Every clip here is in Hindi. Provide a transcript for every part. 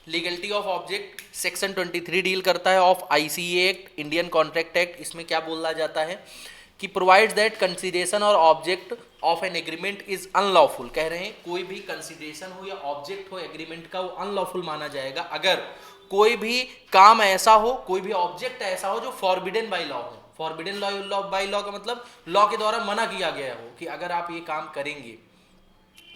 Legality of object section 23 deal करता है of ICA act, Indian Contract act. इसमें क्या बोला जाता है कि प्रोवाइड्स दैट कंसीडरेशन और object of an agreement is unlawful. कह रहे हैं कोई भी कंसीडरेशन हो या ऑब्जेक्ट हो एग्रीमेंट का, वो अनलॉफुल माना जाएगा अगर कोई भी काम ऐसा हो, कोई भी ऑब्जेक्ट ऐसा हो जो फॉरबिडन बाय लॉ हो। फॉरबिडन लॉ बाय लॉ का मतलब लॉ के द्वारा मना किया गया हो कि अगर आप ये काम करेंगे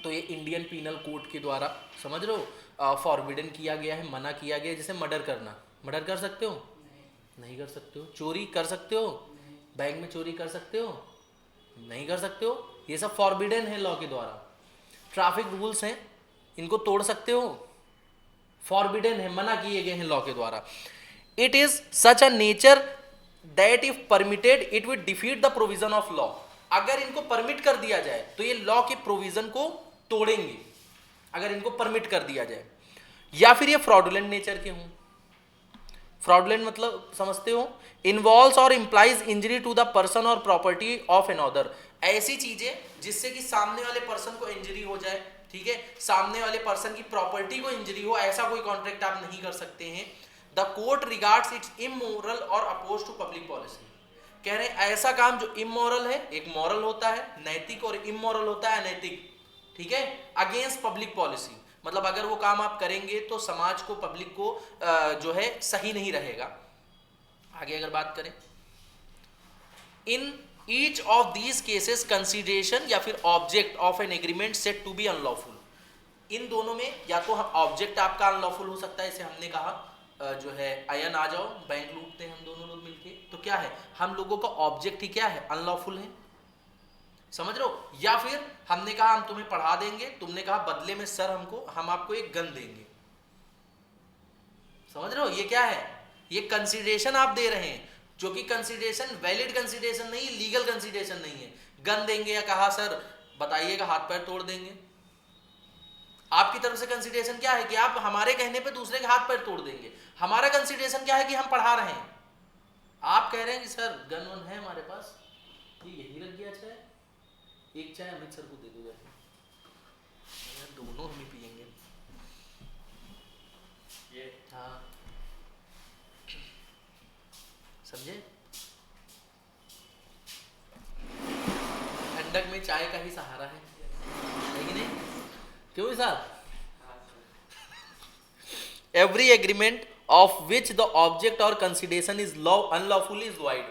तो ये इंडियन पीनल कोड के द्वारा, समझ रहे हो, फॉरबिडन किया गया है, मना किया गया है। जैसे मर्डर करना, मर्डर कर सकते हो? नहीं कर सकते हो। चोरी कर सकते हो? बैंक में चोरी कर सकते हो? नहीं कर सकते हो। ये सब फॉरबिडन है लॉ के द्वारा। ट्रैफिक रूल्स हैं, इनको तोड़ सकते हो? फॉरबिडन है, मना किए गए हैं लॉ के द्वारा। It is such a nature that if permitted it will defeat the provision of law. अगर इनको परमिट कर दिया जाए तो ये लॉ के प्रोविजन को तोड़ेंगे, अगर इनको परमिट कर दिया जाए। या फिर ये फ्रॉडुलेंट नेचर के हों। फ्रॉडुलेंट मतलब समझते हो? इन्वॉल्व्स और implies injury to the person और प्रॉपर्टी ऑफ एनअदर। ऐसी चीजें जिससे कि सामने वाले पर्सन को इंजरी हो जाए, ठीक है, सामने वाले पर्सन की प्रॉपर्टी को इंजरी हो, ऐसा कोई कॉन्ट्रैक्ट आप नहीं कर सकते हैं। The court regards it's immoral और अपोज टू पब्लिक पॉलिसी। कह रहे हैं ऐसा काम जो इमोरल है, एक मॉरल होता है नैतिक और इमोरल होता है अनैतिक, ठीक है, अगेंस्ट पब्लिक पॉलिसी। मतलब अगर वो काम आप करेंगे तो समाज को, पब्लिक को जो है सही नहीं रहेगा। आगे अगर बात करें, in each of these cases consideration या फिर object of an agreement set to be unlawful. इन दोनों में या तो ऑब्जेक्ट आपका अनलॉफुल हो सकता है, जैसे हमने कहा जो है अयन आ जाओ बैंक लूटते हैं हम दोनों लोग मिलके, तो क्या है, हम लोगों का ऑब्जेक्ट ही क्या है, अनलॉफुल है, समझ रहे हो। या फिर हमने कहा हम तुम्हें पढ़ा देंगे, तुमने कहा बदले में सर हम आपको एक गन देंगे, समझ रहे हो, ये क्या है, ये कंसीडरेशन आप दे रहे हैं, जो कि कंसीडरेशन वैलिड कंसीडरेशन नहीं, लीगल कंसीडरेशन नहीं है। गन देंगे या कहा सर बताइएगा हाथ पैर तोड़ देंगे। आपकी तरफ से कंसीडरेशन क्या है कि आप हमारे कहने पे दूसरे के हाथ पैर तोड़ देंगे। हमारा कंसीडरेशन क्या है कि हम पढ़ा रहे हैं, आप कह रहे हैं कि सर गन वन है हमारे पास, ये यही रख दिया चाय, एक चाय अमित सर को दे दो जाके, दोनों हम ही पियेंगे। ये हाँ, समझे, ठंडक में चाय का ही सहारा है कि नहीं, क्यों sir. Every agreement of which the object और consideration is law unlawful is void.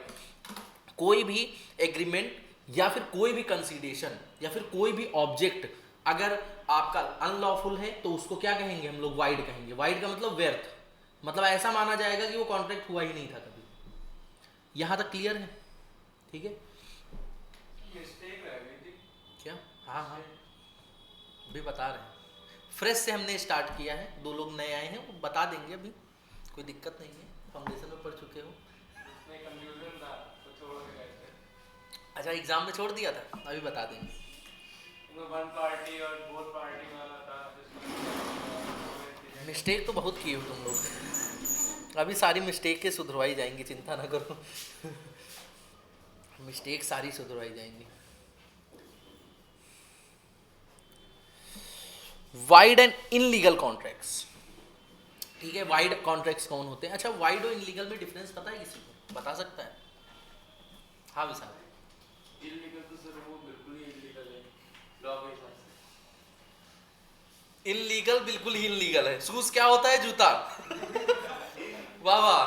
कोई भी एग्रीमेंट या फिर कोई भी कंसिडरेशन या फिर कोई भी ऑब्जेक्ट अगर आपका अनलॉफुल है तो उसको क्या कहेंगे हम लोग, वाइड कहेंगे। वाइड का मतलब व्यर्थ, मतलब ऐसा माना जाएगा कि वो कॉन्ट्रैक्ट हुआ ही नहीं था कभी। यहां तक क्लियर है, ठीक है। क्या, हाँ हाँ अभी बता रहे हैं, फ्रेश से हमने स्टार्ट किया है, दो लोग नए आए हैं, वो बता देंगे, अभी कोई दिक्कत नहीं है, फाउंडेशन में पढ़ चुके हो। अच्छा एग्जाम में छोड़ दिया था, अभी बता देंगे। वन पार्टी और बोथ पार्टी वाला था, मिस्टेक तो बहुत की हो तुम लोग, अभी सारी मिस्टेक के सुधरवाई जाएंगी, चिंता ना करो मिस्टेक सारी सुधरवाई जाएंगी। वाइड एंड इनलीगल कॉन्ट्रैक्ट्स, ठीक है, वाइड कॉन्ट्रैक्ट्स कौन होते हैं। अच्छा वाइड और इनलीगल में डिफरेंस पता है किसी को, बता सकता है? हाँ विशाल। इलीगल तो सर वो बिल्कुल ही इलीगल है लॉ के हिसाब से। इनलीगल बिल्कुल ही इनलीगल है। शूज क्या होता है, जूता वाह वाह।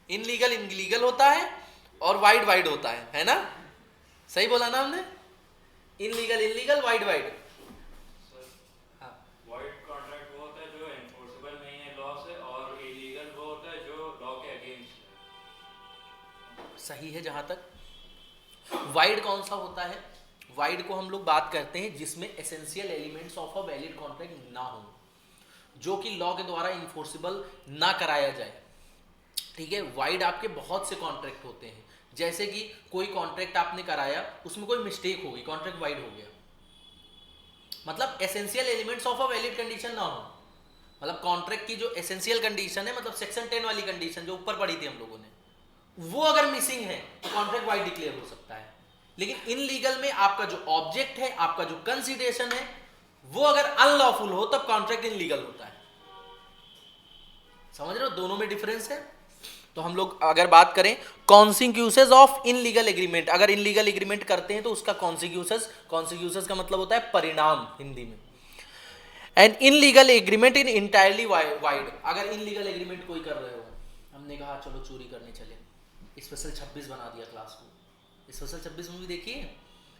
इनलीगल इनलीगल होता है और वाइड वाइड होता है ना, सही बोला ना हमने, illegal illegal wide wide. Wide contract वो होता है जो एनफोर्सेबल नहीं है लॉ से, और इलीगल वो होता है जो लॉ के अगेंस्ट है। सही है। जहां तक वाइड कौन सा होता है, वाइड को हम लोग बात करते हैं जिसमें essential elements of a valid contract ना हो, जो कि लॉ के द्वारा इन्फोर्सेबल ना कराया जाए, ठीक है। वाइड आपके बहुत से कॉन्ट्रैक्ट होते हैं, जैसे कि कोई कॉन्ट्रैक्ट आपने कराया, उसमें कोई मिस्टेक हो गई, कॉन्ट्रैक्ट वाइड हो गया, मतलब essential elements of a valid condition ना हो। मतलब कॉन्ट्रैक्ट की जो एसेंशियल कंडीशन है, मतलब सेक्शन 10 वाली कंडीशन जो ऊपर पढ़ी थी हम लोगों ने, वो अगर मिसिंग है तो कॉन्ट्रैक्ट वाइड डिक्लेयर हो सकता है। लेकिन इन लीगल में आपका जो ऑब्जेक्ट है, आपका जो कंसीडरेशन है, वो अगर अनलॉफुल हो तब कॉन्ट्रैक्ट इनलीगल होता है। समझ रहे हो, दोनों में डिफरेंस है। तो हम लोग अगर बात करें कॉन्सिक्यूसेस ऑफ इनलीगल एग्रीमेंट, अगर इनलीगल एग्रीमेंट करते हैं तो उसका कॉन्सिक्यूसेस का मतलब होता है परिणाम हिंदी में। And illegal agreement in entirely wide, अगर इनलीगल एग्रीमेंट कोई कर रहे हो, हमने कहा चलो चोरी करने चले, स्पेशल 26 बना दिया क्लास को। स्पेशल 26 मूवी देखी है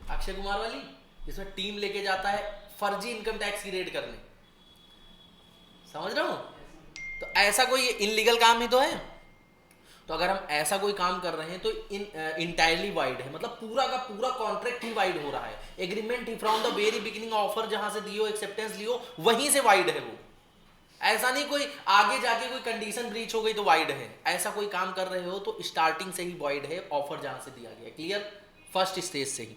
अक्षय कुमार वाली, जिसमें टीम लेके जाता है फर्जी इनकम टैक्स की रेड करने। समझ रहे हो, तो ऐसा कोई इनलीगल काम ही तो है। तो अगर हम ऐसा कोई काम कर रहे हैं तो इंटायरली वाइड है, मतलब पूरा का पूरा कॉन्ट्रैक्ट ही वाइड हो रहा है। Agreement he from the very beginning, offer जहां से दियो, एक्सेप्टेंस लियो, वहीं से वाइड है वो। ऐसा नहीं कोई आगे जाके कोई कंडीशन ब्रीच हो गई तो वाइड है। ऐसा कोई काम कर रहे हो तो स्टार्टिंग से ही वाइड है, ऑफर जहां से दिया गया। क्लियर, फर्स्ट स्टेज से ही।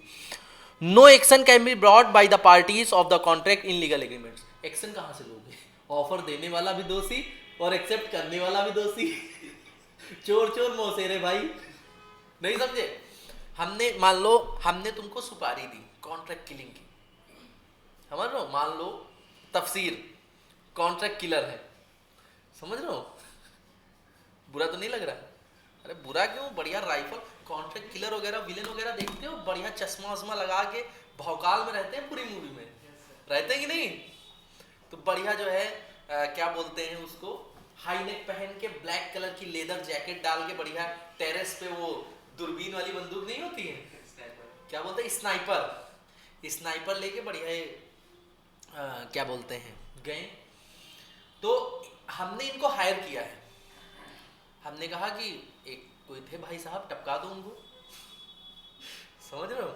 No action can be brought by the parties of the contract in legal agreements. Action कहां से लोगे, ऑफर देने वाला भी दोषी और एक्सेप्ट करने वाला भी दोषी। चोर चोर मौसेरे भाई, नहीं समझे। हमने मान लो हमने तुमको सुपारी दी कॉन्ट्रैक्ट किलिंग की, समझ रहे हो, मान लो तफसीर कॉन्ट्रैक्ट किलर है, समझ रहे हो, बुरा तो नहीं लग रहा। अरे बुरा क्यों, बढ़िया राइफल कॉन्ट्रैक्ट किलर वगैरह विलेन वगैरह देखते हो, बढ़िया चश्मा वश्मा लगा के भौकाल में रहते हैं, पूरी मूवी में रहते हैं कि नहीं। तो बढ़िया जो है क्या बोलते हैं उसको, हाई नेक पहन के ब्लैक कलर की लेदर जैकेट डाल के बढ़िया टेरेस पे वो दूरबीन वाली बंदूक नहीं होती है, क्या बोलते हैं, स्नाइपर लेके बढ़िया क्या बोलते हैं गए। तो हमने इनको हायर किया है, हमने कहा कि एक कोई थे भाई साहब, टपका दो उनको, समझ रहे हो,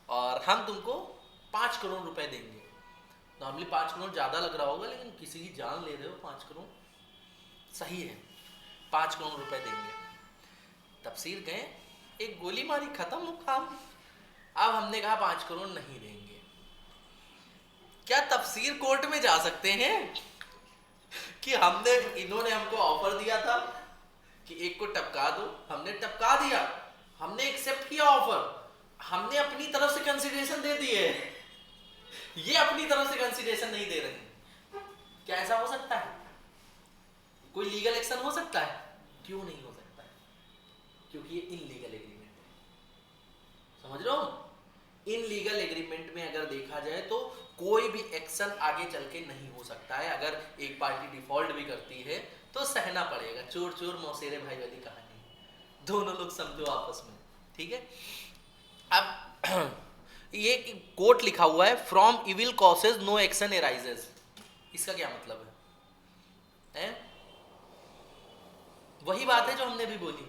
और हम तुमको 5 करोड़ रुपए देंगे। नॉर्मली 5 करोड़ ज्यादा लग रहा होगा, लेकिन किसी की जान ले रहे हो, 5 करोड़ सही है, 5 करोड़ रुपए देंगे। तफसीर गए, एक गोली मारी, खत्म हो काम। अब हमने कहा 5 करोड़ नहीं देंगे। क्या तफसीर कोर्ट में जा सकते हैं कि हमने, इन्होंने हमको ऑफर दिया था कि एक को टपका दो, हमने टपका दिया, हमने एक्सेप्ट किया ऑफर, हमने अपनी तरफ से कंसीडरेशन दे दी है, ये अपनी तरफ से कंसीडरेशन नहीं दे रहे। क्या ऐसा हो सकता है, कोई लीगल एक्शन हो सकता है? क्यों नहीं हो सकता है, क्योंकि ये इनलीगल एग्रीमेंट है। समझ रहे हो, इनलीगल एग्रीमेंट में अगर देखा जाए तो कोई भी एक्शन आगे चल के नहीं हो सकता है। अगर एक पार्टी डिफॉल्ट भी करती है तो सहना पड़ेगा, चोर चोर मौसेरे भाई वाली कहानी, दोनों लोग समझो आपस में, ठीक है। अब ये कोट लिखा हुआ है, from evil causes no action arises, इसका क्या मतलब है? वही बात है जो हमने भी बोली।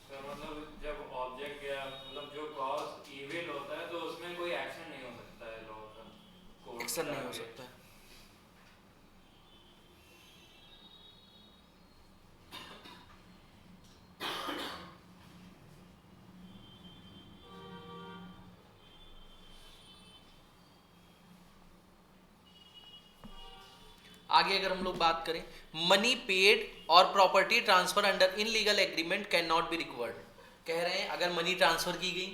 मतलब जब ऑब्जेक्ट या मतलब जो कॉज इविल होता है तो उसमें कोई एक्शन नहीं हो सकता है, लॉ का एक्शन नहीं हो सकता है। आगे अगर हम लोग बात करें, मनी पेड और property transfer under illegal agreement can not be recovered. कह रहे हैं अगर मनी ट्रांसफर की गई,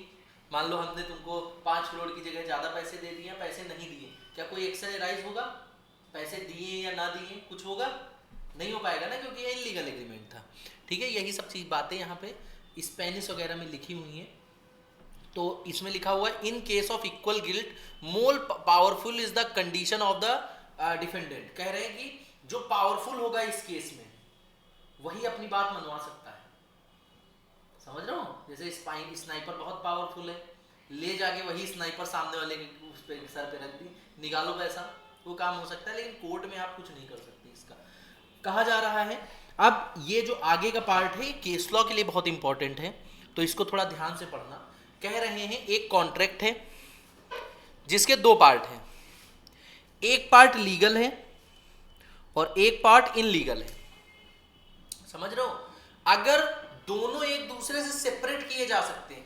मान लो हमने तुमको 5 करोड़ की जगह ज्यादा पैसे दे दिए, पैसे नहीं दिए, क्या कोई एक्शन राइज होगा? पैसे दिए या ना दिए कुछ होगा? नहीं हो पाएगा ना, क्योंकि ये इनलीगल एग्रीमेंट था, ठीक है। यही सब चीज बातें यहाँ पे स्पेनिश वगैरह में लिखी हुई हैं। तो इसमें लिखा हुआ है, in case of equal guilt more powerful is the condition of the defendant. कह रहे हैं कि जो पावरफुल होगा इस केस में वही अपनी बात मनवा सकता है। समझ रहे हो, जैसे स्नाइपर बहुत पावरफुल है, ले जाके वही स्नाइपर सामने वाले के उस पे सर पे रख दी, निकालो पैसा, वो काम हो सकता है, लेकिन कोर्ट में आप कुछ नहीं कर सकते। इसका कहा जा रहा है। अब ये जो आगे का पार्ट है, केस लॉ के लिए बहुत इंपॉर्टेंट है, तो इसको थोड़ा ध्यान से पढ़ना। कह रहे हैं एक कॉन्ट्रैक्ट है जिसके 2 पार्ट हैं, एक पार्ट लीगल है और एक पार्ट इनलीगल है। समझ रहे हो, अगर दोनों एक दूसरे से सेपरेट किए जा सकते हैं,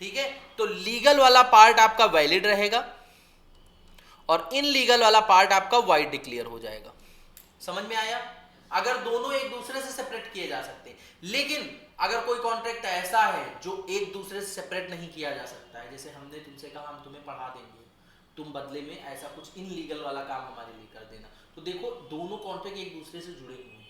ठीक है, तो लीगल वाला पार्ट आपका वैलिड रहेगा और इनलीगल वाला पार्ट आपका वाइड डिक्लेयर हो जाएगा। समझ में आया? अगर दोनों एक दूसरे से सेपरेट किए जा सकते हैं। लेकिन अगर कोई कॉन्ट्रैक्ट ऐसा है जो एक दूसरे से सेपरेट नहीं किया जा सकता है, जैसे हमने तुमसे कहा हम तुम्हें पढ़ा देंगे, तुम बदले में ऐसा कुछ इनलीगल वाला काम हमारे लिए कर देना, तो देखो दोनों कॉन्ट्रैक्ट एक दूसरे से जुड़े हुए हैं,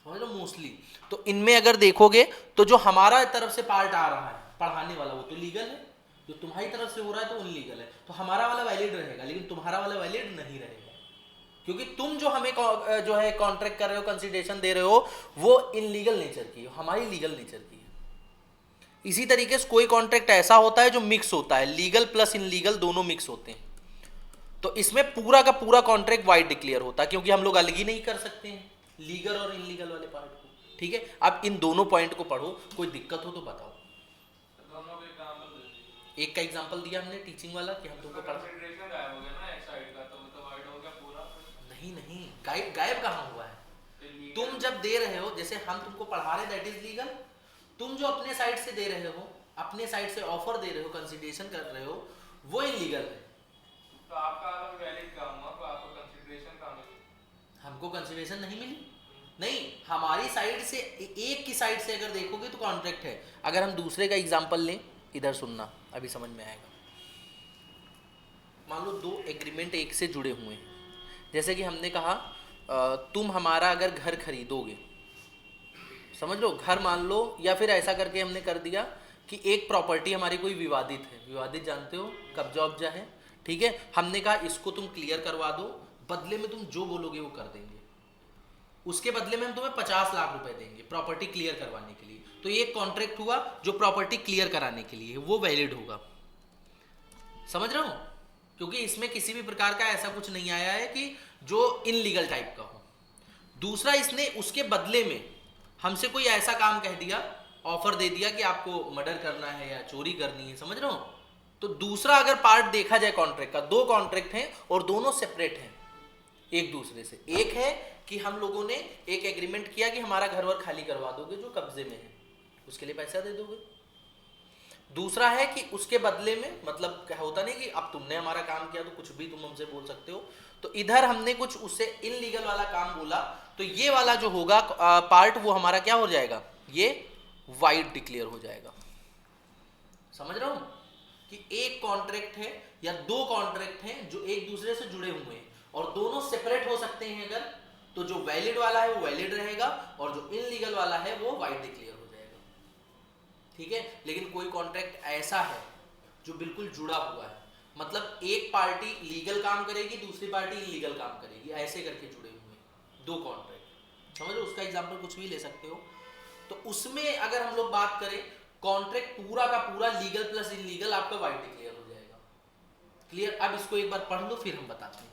समझ लो मोस्टली। तो इनमें अगर देखोगे तो जो हमारा तरफ से पार्ट आ रहा है पढ़ाने वाला वो तो लीगल है, जो तुम्हारी तरफ से हो रहा है तो इनलीगल है, तो हमारा वाला वैलिड रहेगा लेकिन तुम्हारा वाला वैलिड नहीं रहेगा, क्योंकि तुम जो हमें जो है कॉन्ट्रैक्ट कर रहे हो, कंसिडरेशन दे रहे हो, वो इनलीगल नेचर की है, हमारी लीगल नेचर की है। इसी तरीके से कोई कॉन्ट्रैक्ट ऐसा होता है जो मिक्स होता है, लीगल प्लस इनलीगल दोनों मिक्स होते हैं, तो इसमें पूरा का पूरा कॉन्ट्रैक्ट वाइड डिक्लेयर होता है, क्योंकि हम लोग अलग ही नहीं कर सकते हैं लीगल और इनलीगल वाले पार्ट को। ठीक है, अब इन दोनों पॉइंट को पढ़ो, कोई दिक्कत हो तो बताओ। दोनों के एग्जांपल दे दीजिए। एक का एग्जांपल दिया हमने टीचिंग वाला कि हम तुमको पढ़ा, कंसीडरेशन गायब हो गया ना एक साइड का, तो वाइड हो गया पूरा। नहीं नहीं, गायब गायब कहाँ हुआ है, तुम जब दे रहे हो, जैसे हम तुमको पढ़ा रहे दैट इज लीगल, तुम जो अपने साइड से दे रहे हो, अपने साइड से ऑफर दे रहे हो, कंसिडरेशन कर रहे हो, वो इलीगल है। तो आपका अलग वैलिड काम हुआ, तो आपको कंसीडरेशन कहाँ मिली? हमको कंसिडरेशन नहीं मिली, नहीं, हमारी साइड से एक की साइड से अगर देखोगे तो कॉन्ट्रैक्ट है। अगर हम दूसरे का एग्जांपल लें, इधर सुनना अभी समझ में आएगा। मान लो दो एग्रीमेंट एक से जुड़े हुए हैं, जैसे कि हमने कहा तुम हमारा अगर घर खरीदोगे, समझ लो घर मान लो, या फिर ऐसा करके हमने कर दिया कि एक प्रॉपर्टी हमारी कोई विवादित है, विवादित जानते हो कब्जा वब्जा है, ठीक है, हमने कहा इसको तुम क्लियर करवा दो, बदले में तुम जो बोलोगे वो कर देंगे, उसके बदले में हम तुम्हें 50 लाख रुपए देंगे प्रॉपर्टी क्लियर करवाने के लिए, तो ये कॉन्ट्रैक्ट हुआ जो प्रॉपर्टी क्लियर कराने के लिए, वो वैलिड होगा, समझ रहे हो, क्योंकि इसमें किसी भी प्रकार का ऐसा कुछ नहीं आया है कि जो इनलीगल टाइप का हो। दूसरा, इसने उसके बदले में हमसे कोई ऐसा काम कह दिया, ऑफर दे दिया कि आपको मर्डर करना है या चोरी करनी है, समझ रहे हो, तो दूसरा अगर पार्ट देखा जाए कॉन्ट्रैक्ट का, दो कॉन्ट्रैक्ट हैं और दोनों सेपरेट हैं एक दूसरे से। एक है कि हम लोगों ने एक एग्रीमेंट किया कि हमारा घर वर खाली करवा दोगे जो कब्जे में है, उसके लिए पैसा दे दोगे। दूसरा है कि उसके बदले में, मतलब क्या होता नहीं कि अब तुमने हमारा काम किया तो कुछ भी तुम हमसे बोल सकते हो, तो इधर हमने कुछ उससे इनलीगल वाला काम बोला, तो ये वाला जो होगा पार्ट वो हमारा क्या हो जाएगा, ये वाइड डिक्लेयर हो जाएगा। समझ रहा हूं कि एक कॉन्ट्रैक्ट है या दो कॉन्ट्रैक्ट हैं जो एक दूसरे से जुड़े हुए हैं और दोनों सेपरेट हो सकते हैं अगर, तो जो वैलिड वाला है वो वैलिड रहेगा और जो इनलीगल वाला है वो वाइड डिक्लेयर हो जाएगा। ठीक है, लेकिन कोई कॉन्ट्रैक्ट ऐसा है जो बिल्कुल जुड़ा हुआ है, मतलब एक पार्टी लीगल काम करेगी दूसरी पार्टी इलीगल काम करेगी, ऐसे करके जुड़े हुए हैं दो कॉन्ट्रैक्ट, समझ लो, उसका एग्जांपल कुछ भी ले सकते हो। तो उसमें अगर हम लोग बात करें, कॉन्ट्रैक्ट पूरा का पूरा लीगल प्लस इलीगल आपका वाइड डिक्लेयर हो जाएगा। क्लियर, अब इसको एक बार पढ़ लो फिर हम बताते हैं।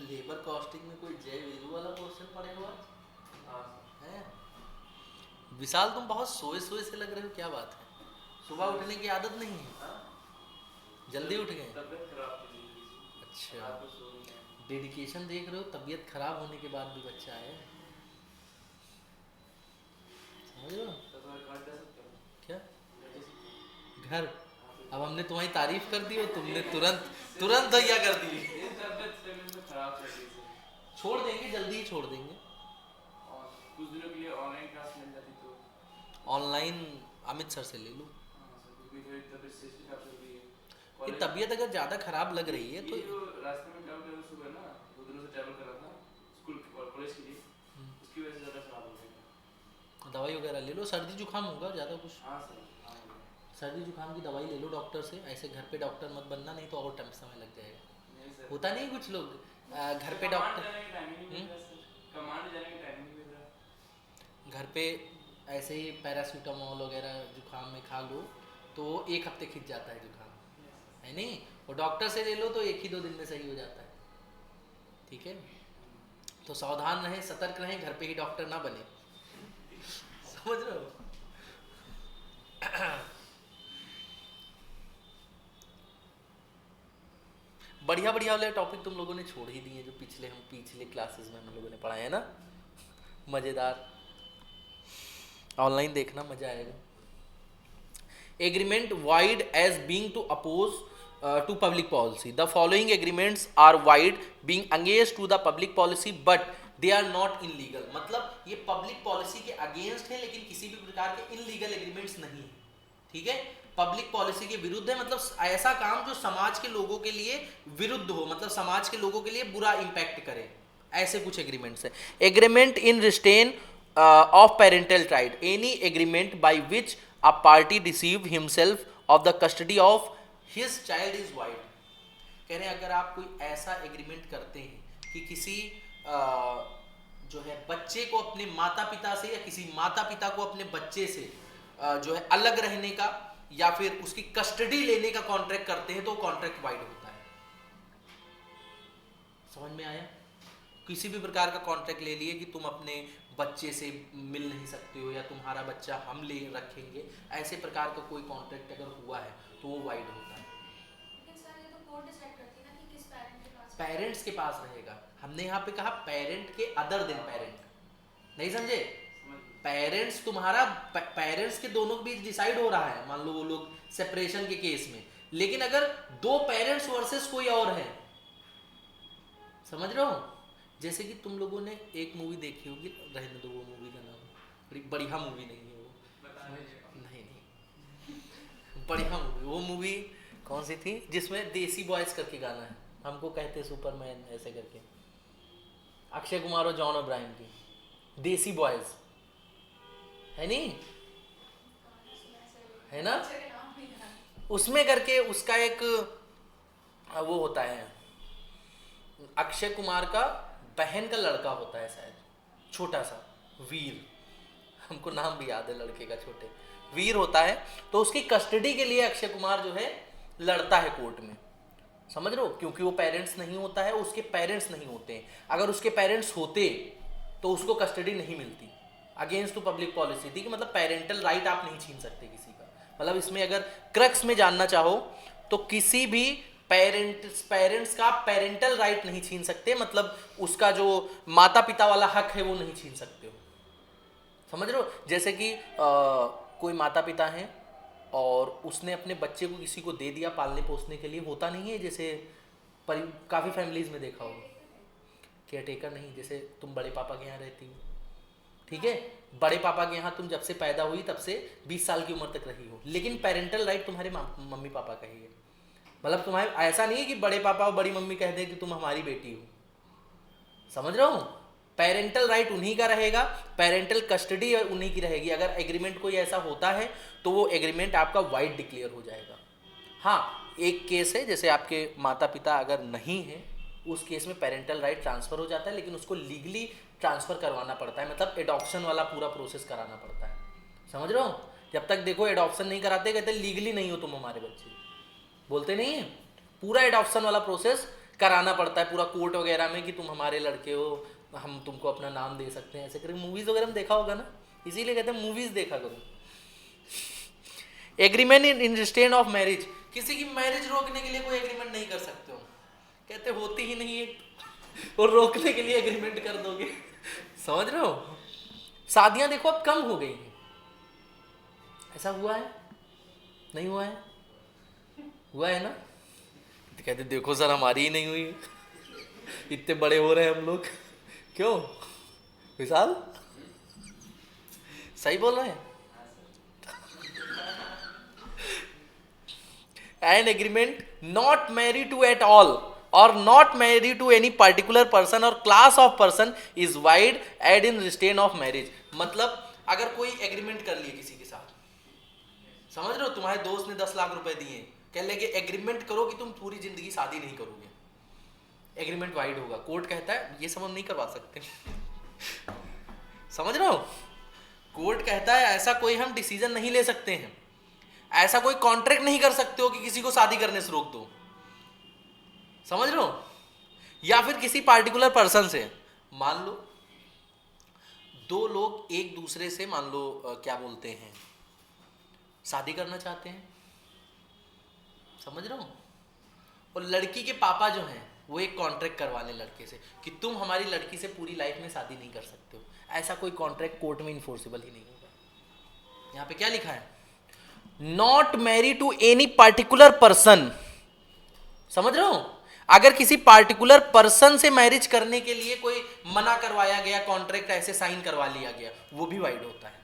लेबर कॉस्टिंग में कोई जय वीरू वाला क्वेश्चन पड़े हुआ है? विशाल तुम बहुत सोए सोए से लग रहे हो, क्या बात है? सुबह उठने की आदत नहीं है? जल्दी उठ गए? तबीयत खराब थी। अच्छा, डेडिकेशन देख रहे हो, तबीयत खराब होने के बाद भी बच्चा है, समझ रहे हो क्या? घर, अब हमने तुम्हारी तारीफ कर दी और तुमने तुरंत तुरंत दैया कर दी। छोड़ देंगे, जल्दी ही छोड़ देंगे। कुछ दिनों के लिए ऑनलाइन क्लास मिल जाती तो ऑनलाइन अमित सर से ले लो। ये ये तबीयत अगर ज़्यादा खराब लग रही है तो रास्ते में ट्रैवल कर सुबह ना 2 दिनों से ट्रैवल कर रहा था स्कूल और कॉलेज के लिए, उसकी वजह से ज़्यादा खराब हो गया। दवाई वगैरह ले लो, सर्दी जुकाम होगा ज़्यादा कुछ, हाँ सर, हाँ सर्दी जुकाम की दवाई ले लो डॉक्टर से, ऐसे घर पे डॉक्टर मत बनना, नहीं तो और टाइम समय लग जाएगा। नहीं सर, होता नहीं कुछ लोग घर पे डॉक्टर, कमांड जाने का टाइम नहीं मिल रहा। घर पे ऐसे ही पैरासीटामोल वगैरह जुकाम में खा लो तो 1 हफ्ते खिंच जाता है जुकाम, है नहीं, वो डॉक्टर से ले लो तो 1 ही 2 दिन में सही हो जाता है। ठीक है, तो सावधान रहें, सतर्क रहें, घर पे ही डॉक्टर ना बने। समझ रहे हो? बढ़िया बढ़िया वाले टॉपिक तुम लोगों ने छोड़ ही दिए जो पिछले क्लासेस में हम लोगों ने पढ़ाए है ना, मजेदार। ऑनलाइन देखना, मजा आएगा। Agreement void as being to oppose to public policy. The following agreements are void being against to the public policy but they are not illegal. मतलब ये पब्लिक पॉलिसी के अगेंस्ट है लेकिन किसी भी प्रकार के इनलीगल एग्रीमेंट्स नहीं है। ठीक है, पब्लिक पॉलिसी के विरुद्ध है, मतलब ऐसा काम जो समाज के लोगों के लिए विरुद्ध हो, मतलब समाज के लोगों के लिए बुरा इंपैक्ट करे, ऐसे कुछ एग्रीमेंट्स है। Agreement in restraint of parental right, any agreement by which a party receive himself of the custody of his child is void. कह रहे हैं अगर आप कोई ऐसा एग्रीमेंट करते हैं कि किसी जो है बच्चे को अपने माता पिता से या किसी माता पिता को अपने बच्चे से जो है अलग रहने का या फिर उसकी कस्टडी लेने का कॉन्ट्रैक्ट करते हैं तो कॉन्ट्रैक्ट वाइड होता है। समझ में आया? किसी भी प्रकार का कॉन्ट्रैक्ट ले लिए कि तुम अपने बच्चे से मिल नहीं सकते हो या तुम्हारा बच्चा हम ले रखेंगे, ऐसे प्रकार का कोई कॉन्ट्रैक्ट अगर हुआ है तो वो वाइड होता है। पेरेंट्स के पास रहेगा। हमने यहाँ पे कहा पेरेंट के अदर देन पेरेंट, नहीं समझे? पेरेंट्स तुम्हारा पेरेंट्स के दोनों के बीच डिसाइड हो रहा है, मान लो वो लोग सेपरेशन के केस में, लेकिन अगर 2 पेरेंट्स वर्सेस कोई और है, समझ रहे हो? जैसे कि तुम लोगों ने एक मूवी देखी होगी, रहने दो वो मूवी का नाम, बढ़िया मूवी नहीं है वो, नहीं बढ़िया मूवी, वो मूवी कौन सी थी जिसमें देसी बॉयज करके गाना है, हमको कहते सुपरमैन ऐसे करके, अक्षय कुमार और जॉन अब्राहम की, देसी बॉयज है नहीं, है ना? उसमें करके उसका एक वो होता है, अक्षय कुमार का बहन का लड़का होता है शायद, छोटा सा वीर, हमको नाम भी याद है लड़के का, छोटे वीर होता है, तो उसकी कस्टडी के लिए अक्षय कुमार जो है लड़ता है कोर्ट में, समझ रहे हो? क्योंकि वो पेरेंट्स नहीं होता है, उसके पेरेंट्स नहीं होते हैं, अगर उसके पेरेंट्स होते तो उसको कस्टडी नहीं मिलती, अगेंस्ट टू पब्लिक पॉलिसी थी कि मतलब पेरेंटल राइट आप नहीं छीन सकते किसी का। मतलब इसमें अगर क्रक्स में जानना चाहो तो किसी भी पेरेंट्स का पेरेंटल राइट नहीं छीन सकते, मतलब उसका जो माता पिता वाला हक है वो नहीं छीन सकते हो, समझ रहे हो? जैसे कि कोई माता पिता हैं और उसने अपने बच्चे को किसी को दे दिया पालने पोसने के लिए, होता नहीं है जैसे काफ़ी फैमिलीज में देखा होगा, केयर टेकर नहीं, जैसे तुम बड़े पापा के यहाँ रहती हो, ठीक है, बड़े पापा के यहाँ तुम जब से पैदा हुई तब से 20 साल की उम्र तक रही हो, लेकिन पेरेंटल राइट तुम्हारे मम्मी पापा का ही है। मतलब तुम्हारे ऐसा नहीं है कि बड़े पापा और बड़ी मम्मी कह दे कि तुम हमारी बेटी हो, समझ रहे हो? पेरेंटल राइट उन्हीं का रहेगा, पेरेंटल कस्टडी उन्हीं की रहेगी। अगर एग्रीमेंट कोई ऐसा होता है तो वो एग्रीमेंट आपका वाइड डिक्लेयर हो जाएगा। हाँ, एक केस है, जैसे आपके माता पिता अगर नहीं है, उस केस में पेरेंटल राइट ट्रांसफ़र हो जाता है, लेकिन उसको लीगली ट्रांसफ़र करवाना पड़ता है, मतलब एडॉप्शन वाला पूरा प्रोसेस कराना पड़ता है, समझ रहे हो? जब तक देखो एडॉप्शन नहीं कराते, कहते लीगली नहीं हो तुम हमारे बच्चे, बोलते नहीं है, पूरा एडॉप्शन वाला प्रोसेस कराना पड़ता है पूरा कोर्ट वगैरह में कि तुम हमारे लड़के हो, हम तुमको अपना नाम दे सकते हैं, ऐसे करके मूवीज़ वगैरह में देखा होगा ना, इसीलिए कहते हैं मूवीज़ देखा करो। Agreement in restraint of marriage, किसी की मैरिज रोकने के लिए कोई एग्रीमेंट नहीं कर सकते हो, कहते होती ही नहीं है और रोकने के लिए एग्रीमेंट कर दोगे, समझ रहे हो? शादियां देखो अब कम हो गई हैं, ऐसा हुआ है? नहीं हुआ है? हुआ है ना? तो कहते देखो सर हमारी ही नहीं हुई, इतने बड़े हो रहे हैं हम लोग, क्यों विशाल सही बोल रहे हैं? An agreement not married to at all or not married to any particular person or class of person is void and in restraint of marriage। मतलब अगर कोई एग्रीमेंट कर लिए किसी के साथ, समझ रहे हो, तुम्हारे दोस्त ने 10 लाख रुपए दिए, कह लेंगे एग्रीमेंट करो कि तुम पूरी जिंदगी शादी नहीं करोगे, एग्रीमेंट वाइड होगा, कोर्ट कहता है ये सब हम नहीं करवा सकते समझ रहे हो? कोर्ट कहता है ऐसा कोई हम डिसीजन नहीं ले सकते हैं, ऐसा कोई कॉन्ट्रैक्ट नहीं कर सकते हो कि किसी को शादी करने से रोक दो, समझ रहे हो? या फिर किसी पार्टिकुलर पर्सन से, मान लो दो लोग एक दूसरे से, मान लो क्या बोलते हैं, शादी करना चाहते हैं, समझ रहे हो? और लड़की के पापा जो हैं वो एक कॉन्ट्रैक्ट करवाने लड़के से कि तुम हमारी लड़की से पूरी लाइफ में शादी नहीं कर सकते हो, ऐसा कोई कॉन्ट्रैक्ट कोर्ट में इन्फोर्सेबल ही नहीं होगा। यहाँ पे क्या लिखा है? Not marry to any particular person, समझ रहे हो? अगर किसी पार्टिकुलर पर्सन से मैरिज करने के लिए कोई मना करवाया गया, कॉन्ट्रैक्ट ऐसे साइन करवा लिया गया, वो भी वाइड होता है।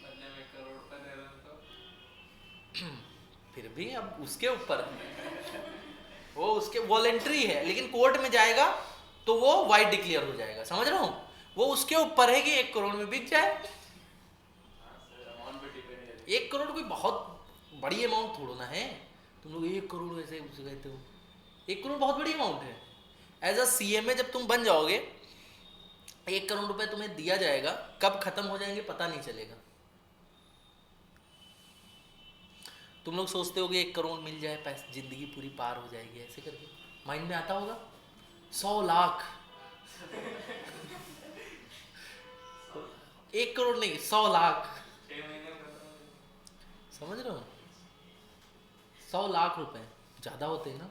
बदले में करोड़ रुपए दे रहे हैं तो फिर भी अब उसके ऊपर वो उसके वॉलेंट्री है, लेकिन कोर्ट में जाएगा तो वो वाइड डिक्लेयर हो जाएगा, समझ रहे हो? वो उसके ऊपर है कि 1 करोड़ में बिक जाए। अमाउंट पे डिपेंड है। 1 करोड़ कोई बहुत बड़ी अमाउंट थोड़ा ना है, तुम लोग 1 करोड़ ऐसे उसे कहते हो। 1 करोड़ बहुत बड़ी अमाउंट है। एज अ CMA जब तुम बन जाओगे, 1 करोड़ रुपए तुम्हें दिया जाएगा, कब खत्म हो जाएंगे पता नहीं चलेगा। तुम लोग सोचते हो कि 1 करोड़ मिल जाए, पैसे जिंदगी पूरी पार हो जाएगी, ऐसे करके माइंड में आता होगा। 100 लाख 1 करोड़ नहीं, 100 लाख, 6 महीने में खत्म हो जाएगा। समझ रहे हो? 100 लाख रुपए ज्यादा होते हैं ना।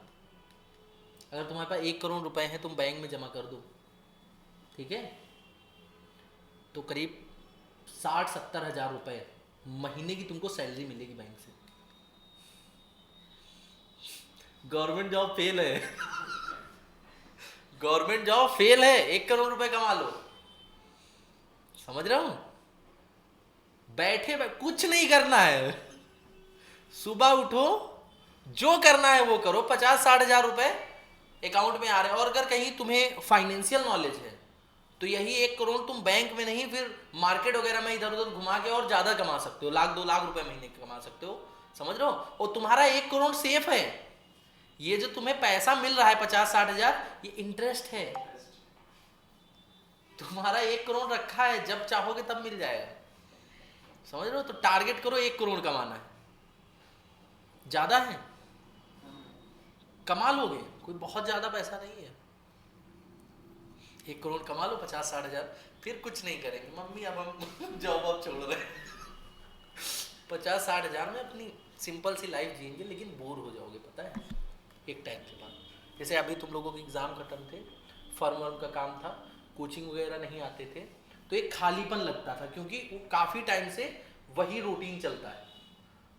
अगर तुम्हारे पास 1 करोड़ रुपए हैं, तुम बैंक में जमा कर दो, ठीक है, तो करीब 60-70 हजार रुपए महीने की तुमको सैलरी मिलेगी बैंक से। गवर्नमेंट जॉब फेल है गवर्नमेंट जॉब फेल है, 1 करोड़ रुपए कमा लो, समझ रहे हो? कुछ नहीं करना है, सुबह उठो, जो करना है वो करो, 50-60 हजार रुपए अकाउंट में आ रहे हैं। और अगर कहीं तुम्हें फाइनेंशियल नॉलेज है तो यही 1 करोड़ तुम बैंक में नहीं, फिर मार्केट वगैरह में इधर उधर घुमा के और ज्यादा कमा सकते हो, 1-2 लाख रुपए महीने कमा सकते हो, समझ रहे हो? और तुम्हारा 1 करोड़ सेफ है। ये जो तुम्हें पैसा मिल रहा है 50-60 हजार, ये इंटरेस्ट है। तुम्हारा 1 करोड़ रखा है, जब चाहोगे तब मिल जाएगा, समझ रहे हो? तो टारगेट करो 1 करोड़ कमाना है, ज्यादा है, कमा लोगे, कोई बहुत ज्यादा पैसा नहीं है। 1 करोड़ कमा लो, 50-60 हजार, फिर कुछ नहीं करेंगे मम्मी, अब हम जॉब अब छोड़ रहे हैं 50-60 हजार में अपनी सिंपल सी लाइफ जिएंगे, लेकिन बोर हो जाओगे, पता है, एक टाइम के बाद। जैसे अभी तुम लोगों के एग्जाम खत्म थे, फर्म वर्म का काम था, कोचिंग वगैरह नहीं आते थे, तो एक खालीपन लगता था, क्योंकि वो काफ़ी टाइम से वही रूटीन चलता है,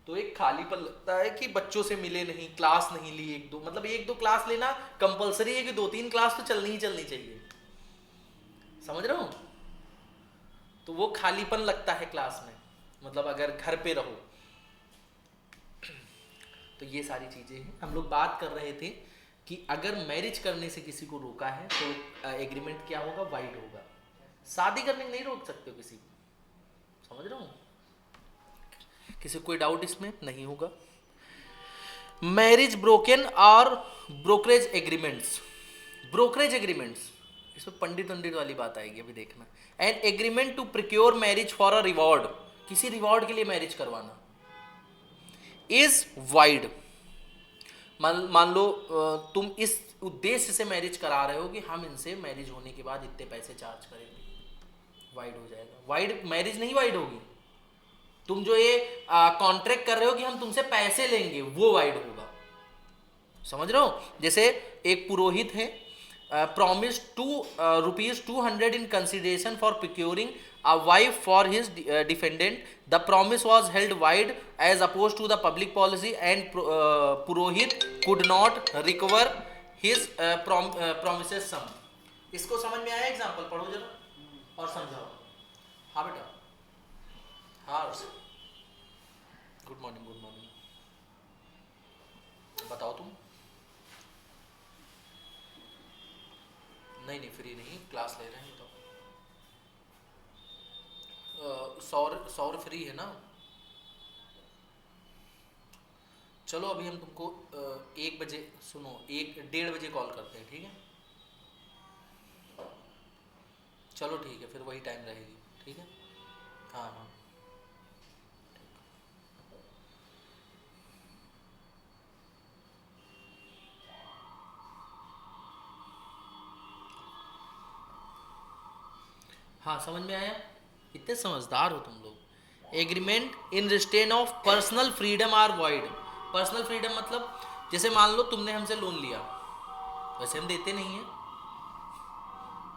तो एक खालीपन लगता है कि बच्चों से मिले नहीं, क्लास नहीं ली, 1-2 मतलब 1-2 क्लास लेना कंपलसरी है, कि 2-3 क्लास तो चलनी ही चलनी चाहिए, समझ रहे हो? तो वो खालीपन लगता है क्लास में, मतलब अगर घर पे रहो। तो ये सारी चीज़ें हैं। हम लोग बात कर रहे थे कि अगर मैरिज करने से किसी को रोका है तो एग्रीमेंट क्या होगा? वाइड होगा। शादी करने नहीं रोक सकते हो किसी को, समझ रहे हो? किसी को कोई डाउट इसमें नहीं होगा। मैरिज ब्रोकन और ब्रोकरेज एग्रीमेंट्स। ब्रोकरेज एग्रीमेंट्स, इसमें पंडित वाली बात आएगी, अभी देखना। An agreement to procure marriage for a reward, किसी रिवॉर्ड के लिए मैरिज करवाना, इज वाइड। मान लो तुम इस उद्देश्य से मैरिज करा रहे हो कि हम इनसे मैरिज होने के बाद इतने पैसे चार्ज करेंगे, वाइड हो जाएगा। वाइड मैरिज नहीं वाइड होगी। तुम जो ये कॉन्ट्रैक्ट कर रहे हो कि हम तुमसे पैसे लेंगे, वो वाइड होगा, समझ रहे हो? जैसे एक पुरोहित है, promised ₹200 in consideration for procuring a wife for his defendant. The promise was held wide as opposed to the public policy, and Purohit could not recover his promises sum. इसको समझ में आया? एग्जाम्पल पढ़ो जरा और समझाओ। हाँ बेटा, हाँ, गुड मॉर्निंग, गुड मॉर्निंग, बताओ तुम। नहीं, फ्री नहीं, क्लास ले रहे हैं तो सौर फ्री है ना। चलो अभी हम तुमको 1 बजे, सुनो, 1-1:30 बजे कॉल करते हैं, ठीक है? चलो ठीक है, फिर वही टाइम रहेगी, ठीक है? हाँ हाँ। हाँ समझ में आया, इतने समझदार हो तुम लोग। Agreement in restraint of personal freedom are void. Personal freedom मतलब जैसे मान लो तुमने हमसे लोन लिया, वैसे हम देते नहीं हैं,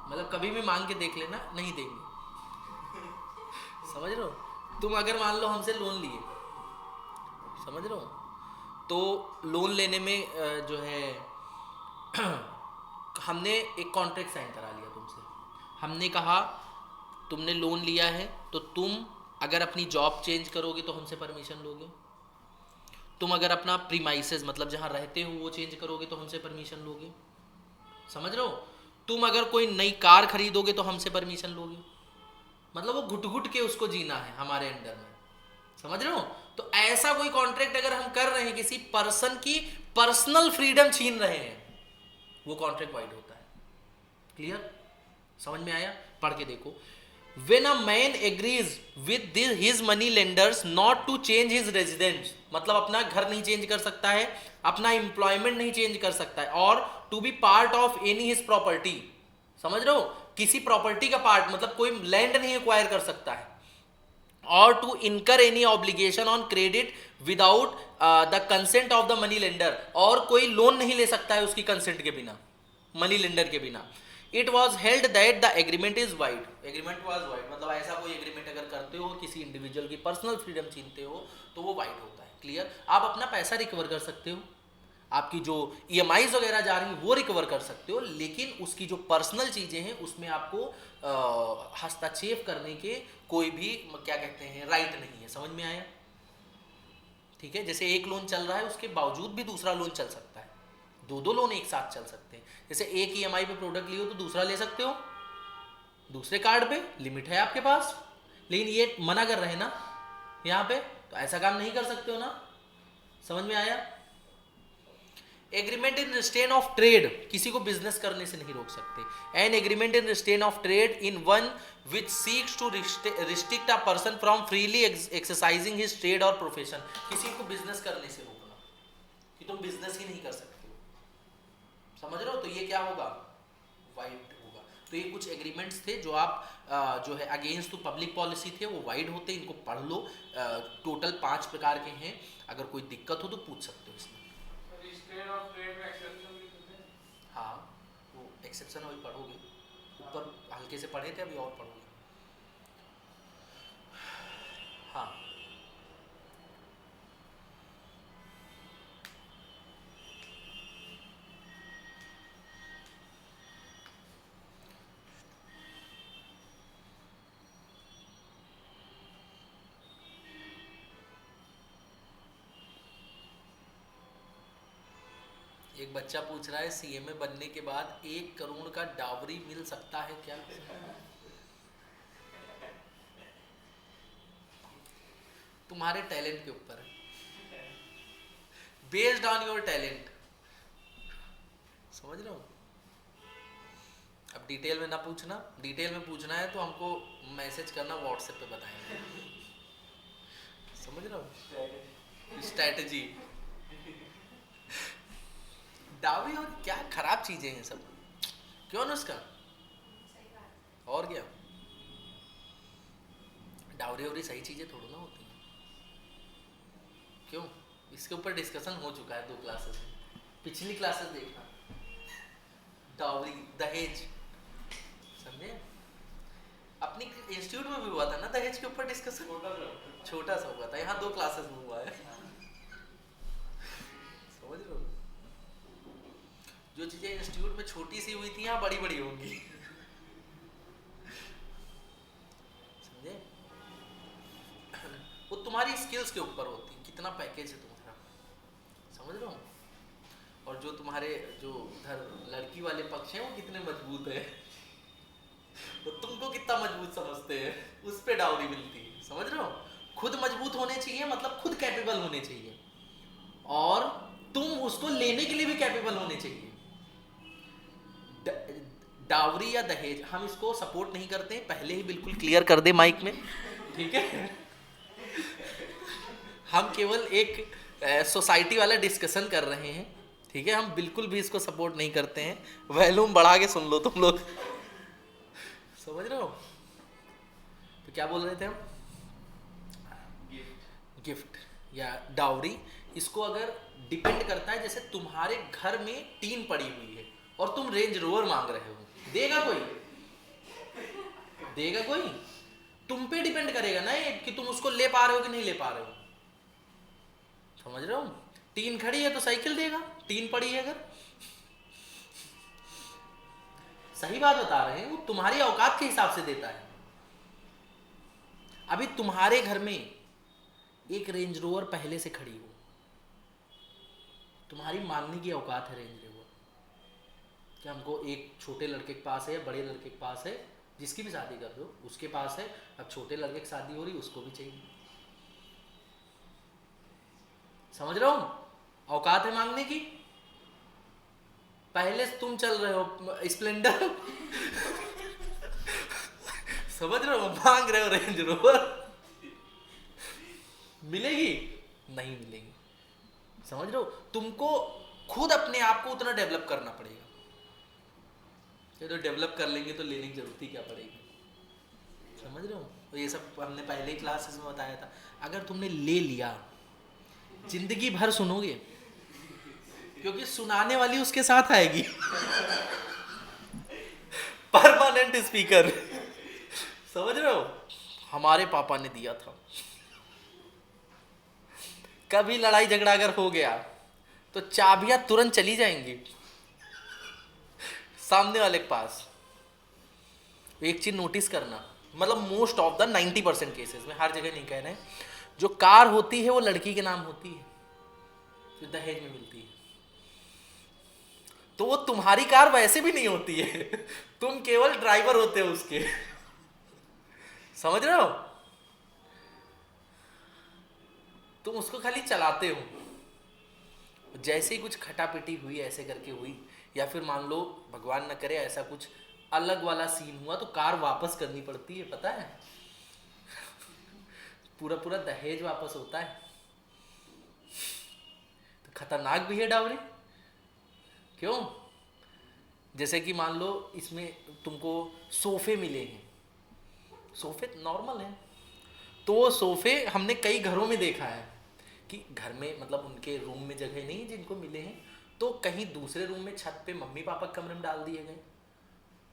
मतलब कभी भी मांग के देख लेना, नहीं देंगे, समझ रहे हो। तुम अगर मान लो हमसे लोन लिए, समझ रहे हो, तो लोन लेने में जो है हमने एक कॉन्ट्रैक्ट साइन करा लिया तुमसे। हमने कहा तुमने लोन लिया है तो तुम अगर अपनी जॉब चेंज करोगे तो हमसे परमिशन लोगे, तुम अगर अपना प्रीमाइसेस मतलब जहाँ रहते हो वो चेंज करोगे तो हमसे परमिशन लोगे, समझ रहे हो। तुम अगर कोई नई कार खरीदोगे तो हमसे परमिशन लोगे, मतलब वो घुट घुट के उसको जीना है हमारे अंडर में, समझ रहे हो। तो ऐसा कोई कॉन्ट्रैक्ट अगर हम कर रहे हैं, किसी पर्सन की पर्सनल फ्रीडम छीन रहे हैं, वो कॉन्ट्रैक्ट वाइड होता है। क्लियर, समझ में आया, पढ़ के देखो। When a man agrees with his money lenders not to change his residence, मतलब अपना घर नहीं चेंज कर सकता है, अपना एम्प्लॉयमेंट नहीं चेंज कर सकता है, और to be part of any his property, समझ रहे हो, किसी प्रॉपर्टी का पार्ट मतलब कोई लैंड नहीं एक्वायर कर सकता है, और to incur any obligation on credit without the consent of the money lender, और कोई लोन नहीं ले सकता है उसकी कंसेंट के बिना, मनी लेंडर के बिना। It was held that the agreement is wide, agreement was wide मतलब ऐसा कोई एग्रीमेंट अगर करते हो, किसी इंडिविजुअल की पर्सनल फ्रीडम छीनते हो तो वो वाइड होता है। क्लियर, आप अपना पैसा रिकवर कर सकते हो, आपकी जो EMIs वगैरह जा रही हैं वो रिकवर कर सकते हो, लेकिन उसकी जो पर्सनल चीज़ें हैं उसमें आपको हस्तक्षेप करने के कोई भी क्या कहते हैं राइट नहीं है। समझ में आया, ठीक है। जैसे एक लोन चल रहा है उसके बावजूद भी दूसरा लोन चल सकता है, दो लोन एक साथ चल सकते हैं। जैसे एक EMI पे प्रोडक्ट लियो तो दूसरा ले सकते हो, दूसरे कार्ड पे लिमिट है आपके पास, लेकिन ये मना कर रहे हैं ना यहाँ पे, तो ऐसा काम नहीं कर सकते हो ना। समझ में आया। Agreement in restraint of trade, किसी को बिजनेस करने से नहीं रोक सकते। An agreement in restraint of trade in one which seeks to restrict a person from freely exercising his trade और प्रोफेशन, किसी को बिजनेस करने से रोकना कि तुम बिजनेस ही नहीं कर सकते हो, समझ रहे हो। तो ये क्या होगा, वाइड होगा। तो ये कुछ एग्रीमेंट्स थे जो आप जो है अगेंस्ट टू पब्लिक पॉलिसी थे, वो वाइड होते, इनको पढ़ लो। टोटल 5 प्रकार के हैं, अगर कोई दिक्कत हो तो पूछ सकते हो इसमें। हाँ, वो एक्सेप्शन अभी पढ़ोगे, ऊपर हल्के से पढ़े थे, अभी और पढ़ोगे। हाँ, एक बच्चा पूछ रहा है CMA बनने के बाद 1 करोड़ का डावरी मिल सकता है क्या? तुम्हारे टैलेंट के ऊपर है, बेस्ड ऑन योर टैलेंट, समझ रहे हो। अब डिटेल में ना पूछना, डिटेल में पूछना है तो हमको मैसेज करना, व्हाट्सएप पे बताएंगे, समझ रहे हो। स्ट्रैटेजी, डावरी और क्या खराब चीजें हैं सब, क्यों ना उसका, और क्या, डावरी और सही चीजें थोड़ी ना होती हैं, क्यों। इसके ऊपर डिस्कशन हो चुका है 2 क्लासेस में, पिछली क्लासेस देखना। डावरी, दहेज, समझे, अपनी इंस्टीट्यूट में भी हुआ था ना दहेज के ऊपर डिस्कशन, छोटा सा हुआ था, यहाँ 2 क्लासेस में हुआ है, समझ रहे हो। जो चीजें इंस्टीट्यूट में छोटी सी हुई थी यहाँ बड़ी बड़ी होंगी, समझे। वो तुम्हारी स्किल्स के ऊपर होती है, कितना पैकेज है तुम्हारा, समझ रहे हो। और जो तुम्हारे जो उधर लड़की वाले पक्ष हैं वो कितने मजबूत है, तो तुमको कितना मजबूत समझते हैं, उस पे डावरी मिलती है, समझ रहे हो। खुद मजबूत होने चाहिए, मतलब खुद कैपेबल होने चाहिए, और तुम उसको लेने के लिए भी कैपेबल होने चाहिए। डावरी या दहेज हम इसको सपोर्ट नहीं करते, पहले ही बिल्कुल क्लियर कर दे माइक में, ठीक है। हम केवल एक सोसाइटी वाला डिस्कशन कर रहे हैं, ठीक है, हम बिल्कुल भी इसको सपोर्ट नहीं करते हैं। वॉल्यूम बढ़ा के सुन लो तुम लोग, समझ रहे हो। तो क्या बोल रहे थे हम? गिफ्ट। गिफ्ट या डाउरी, इसको अगर डिपेंड करता है, जैसे तुम्हारे घर में टीन पड़ी हुई है और तुम रेंज रोवर मांग रहे हो, देगा कोई? देगा कोई? तुम पे डिपेंड करेगा ना ये कि तुम उसको ले पा रहे हो कि नहीं ले पा रहे हो। समझ रहे हो? टीन खड़ी है तो साइकिल देगा, टीन पड़ी है अगर। सही बात बता रहे हैं, वो तुम्हारी औकात के हिसाब से देता है। अभी तुम्हारे घर में एक रेंज रोवर पहले से खड़ी हो, तुम्हारी मांगने की औकात है रेंज रोवर, कि हमको एक छोटे लड़के के पास है, बड़े लड़के के पास है, जिसकी भी शादी कर दो उसके पास है, अब छोटे लड़के की शादी हो रही उसको भी चाहिए। समझ रहे हो? औकात है मांगने की। पहले तुम चल रहे हो स्प्लेंडर समझ रहे हो, मांग रहे हो रेंज रोवर, मिलेगी? नहीं मिलेगी। समझ रहे हो? तुमको खुद अपने आप को उतना डेवलप करना पड़ेगा। तो डेवलप कर लेंगे तो लेने की जरूरत ही क्या पड़ेगी। समझ रहे हो? तो ये सब हमने पहले ही क्लासेस में बताया था। अगर तुमने ले लिया, जिंदगी भर सुनोगे, क्योंकि सुनाने वाली उसके साथ आएगी परमानेंट स्पीकर। समझ रहे हो? हमारे पापा ने दिया था। कभी लड़ाई झगड़ा अगर हो गया तो चाबियां तुरंत चली जाएंगी सामने वाले के पास। एक चीज नोटिस करना, मतलब मोस्ट ऑफ द 90% केसेस में, हर जगह नहीं कह रहे हैं, जो कार होती है वो लड़की के नाम होती है, जो दहेज में मिलती है। तो वो तुम्हारी कार वैसे भी नहीं होती है तुम केवल ड्राइवर होते हो उसके। समझ रहे हो? तुम उसको खाली चलाते हो। जैसे ही कुछ खटापिटी हुई, ऐसे करके हुई, या फिर मान लो भगवान न करे ऐसा कुछ अलग वाला सीन हुआ, तो कार वापस करनी पड़ती है, पता है? पूरा पूरा दहेज वापस होता है। तो खतरनाक भी है डाउरी। क्यों? जैसे कि मान लो इसमें तुमको सोफे मिले हैं, सोफे नॉर्मल हैं, तो वो सोफे हमने कई घरों में देखा है कि घर में मतलब उनके रूम में जगह नहीं जिनको मिले हैं, तो कहीं दूसरे रूम में छत पे मम्मी पापा के कमरे में डाल दिए गए।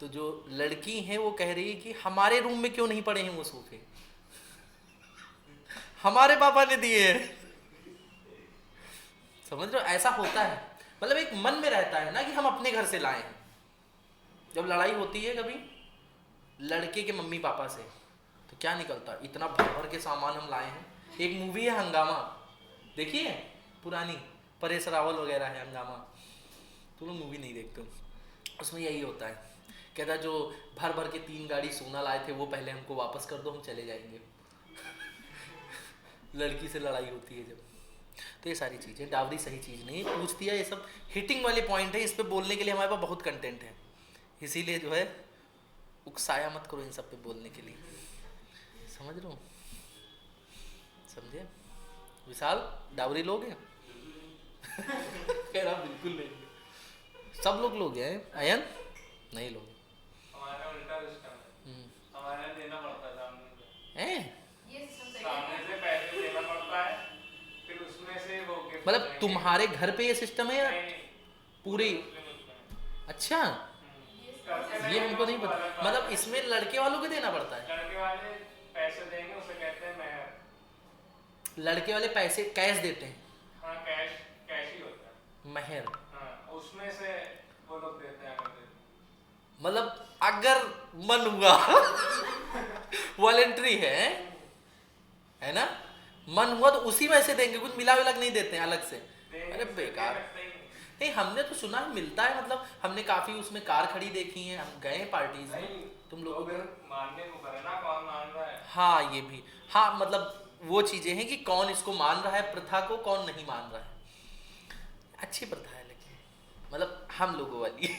तो जो लड़की है वो कह रही है कि हमारे रूम में क्यों नहीं पड़े हैं वो सोफे, हमारे पापा ने दिए हैं। समझ रहे हो? ऐसा होता है, मतलब एक मन में रहता है ना कि हम अपने घर से लाए हैं। जब लड़ाई होती है कभी लड़के के मम्मी पापा से, तो क्या निकलता है, इतना भर भर के सामान हम लाए हैं। एक मूवी है हंगामा, देखिए पुरानी, परेश रावल वगैरह है हंगामा, तुम लोग मूवी नहीं देखते हो, उसमें यही होता है, कहता जो भर भर के 3 गाड़ी सोना लाए थे वो पहले हमको वापस कर दो, हम चले जाएंगे। लड़की से लड़ाई होती है जब। तो ये सारी चीज़ें, डावरी सही चीज़ नहीं पूछ दिया, ये सब हिटिंग वाले पॉइंट है, इस पर बोलने के लिए हमारे पास बहुत कंटेंट है, इसीलिए जो है उकसाया मत करो इन सब पे बोलने के लिए। समझ रहे हो? समझे? विशाल डावरी लोगे? कह रहा बिल्कुल नहीं, सब लोग लोग हैं। अयन नहीं लोगे? हमारा उल्टा सिस्टम है, हमारे देना पड़ता है सामने हैं? सामने से पैसे देना पड़ता है, फिर उसमें से वो गिफ्ट मतलब तुम्हारे घर पे ये सिस्टम है या पूरी? अच्छा, ये हमको नहीं पता। मतलब इसमें लड़के वालों को देना पड़ता है? लड़के वाले पैसे देंगे, उसे कहते हैं मेहर। लड़के वाले पैसे कैश देते हैं? हाँ, कैश कैश ही होता है महर। हाँ, उसमें से वो लोग देते हैं हमें। मतलब अगर मन हुआ वॉलेंट्री है ना, मन हुआ तो उसी में से देंगे, कुछ मिला विला नहीं देते हैं अलग से? अरे बेकार। नहीं, हमने तो सुना है मिलता है, मतलब हमने काफी उसमें कार खड़ी देखी है, हम गए पार्टीज में, तुम लोगों को मानने को करे ना, कौन मान रहा है। हाँ ये भी, हाँ मतलब वो चीजें हैं कि कौन इसको मान रहा है प्रथा को, कौन नहीं मान रहा है। अच्छी प्रथा है लेकिन, मतलब हम लोगों वाली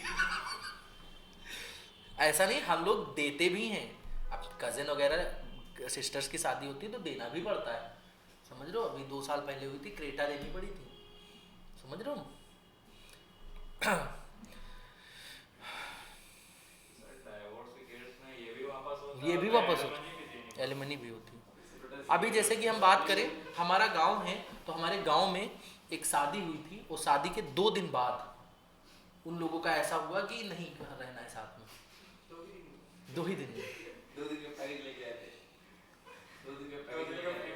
ऐसा नहीं, हम लोग देते भी हैं, अब कजिन वगैरह सिस्टर्स की शादी होती है तो देना भी पड़ता है। समझ रहे हो? अभी 2 साल पहले हुई थी, क्रेटा देनी पड़ी थी। समझ रहे हो? डाइवोर्स के केस में ये भी वापस होता है, ये भी वापस होता है, एलिमनी भी देनी अभी जैसे कि हम बात करें, हमारा गांव है तो हमारे गांव में एक शादी हुई थी और शादी के 2 दिन बाद उन लोगों का ऐसा हुआ कि नहीं रहना है साथ में। 2 ही दिन में 2 दिन का पैकेज लेके आए थे, 2 दिन का पैकेज लेके आए थे।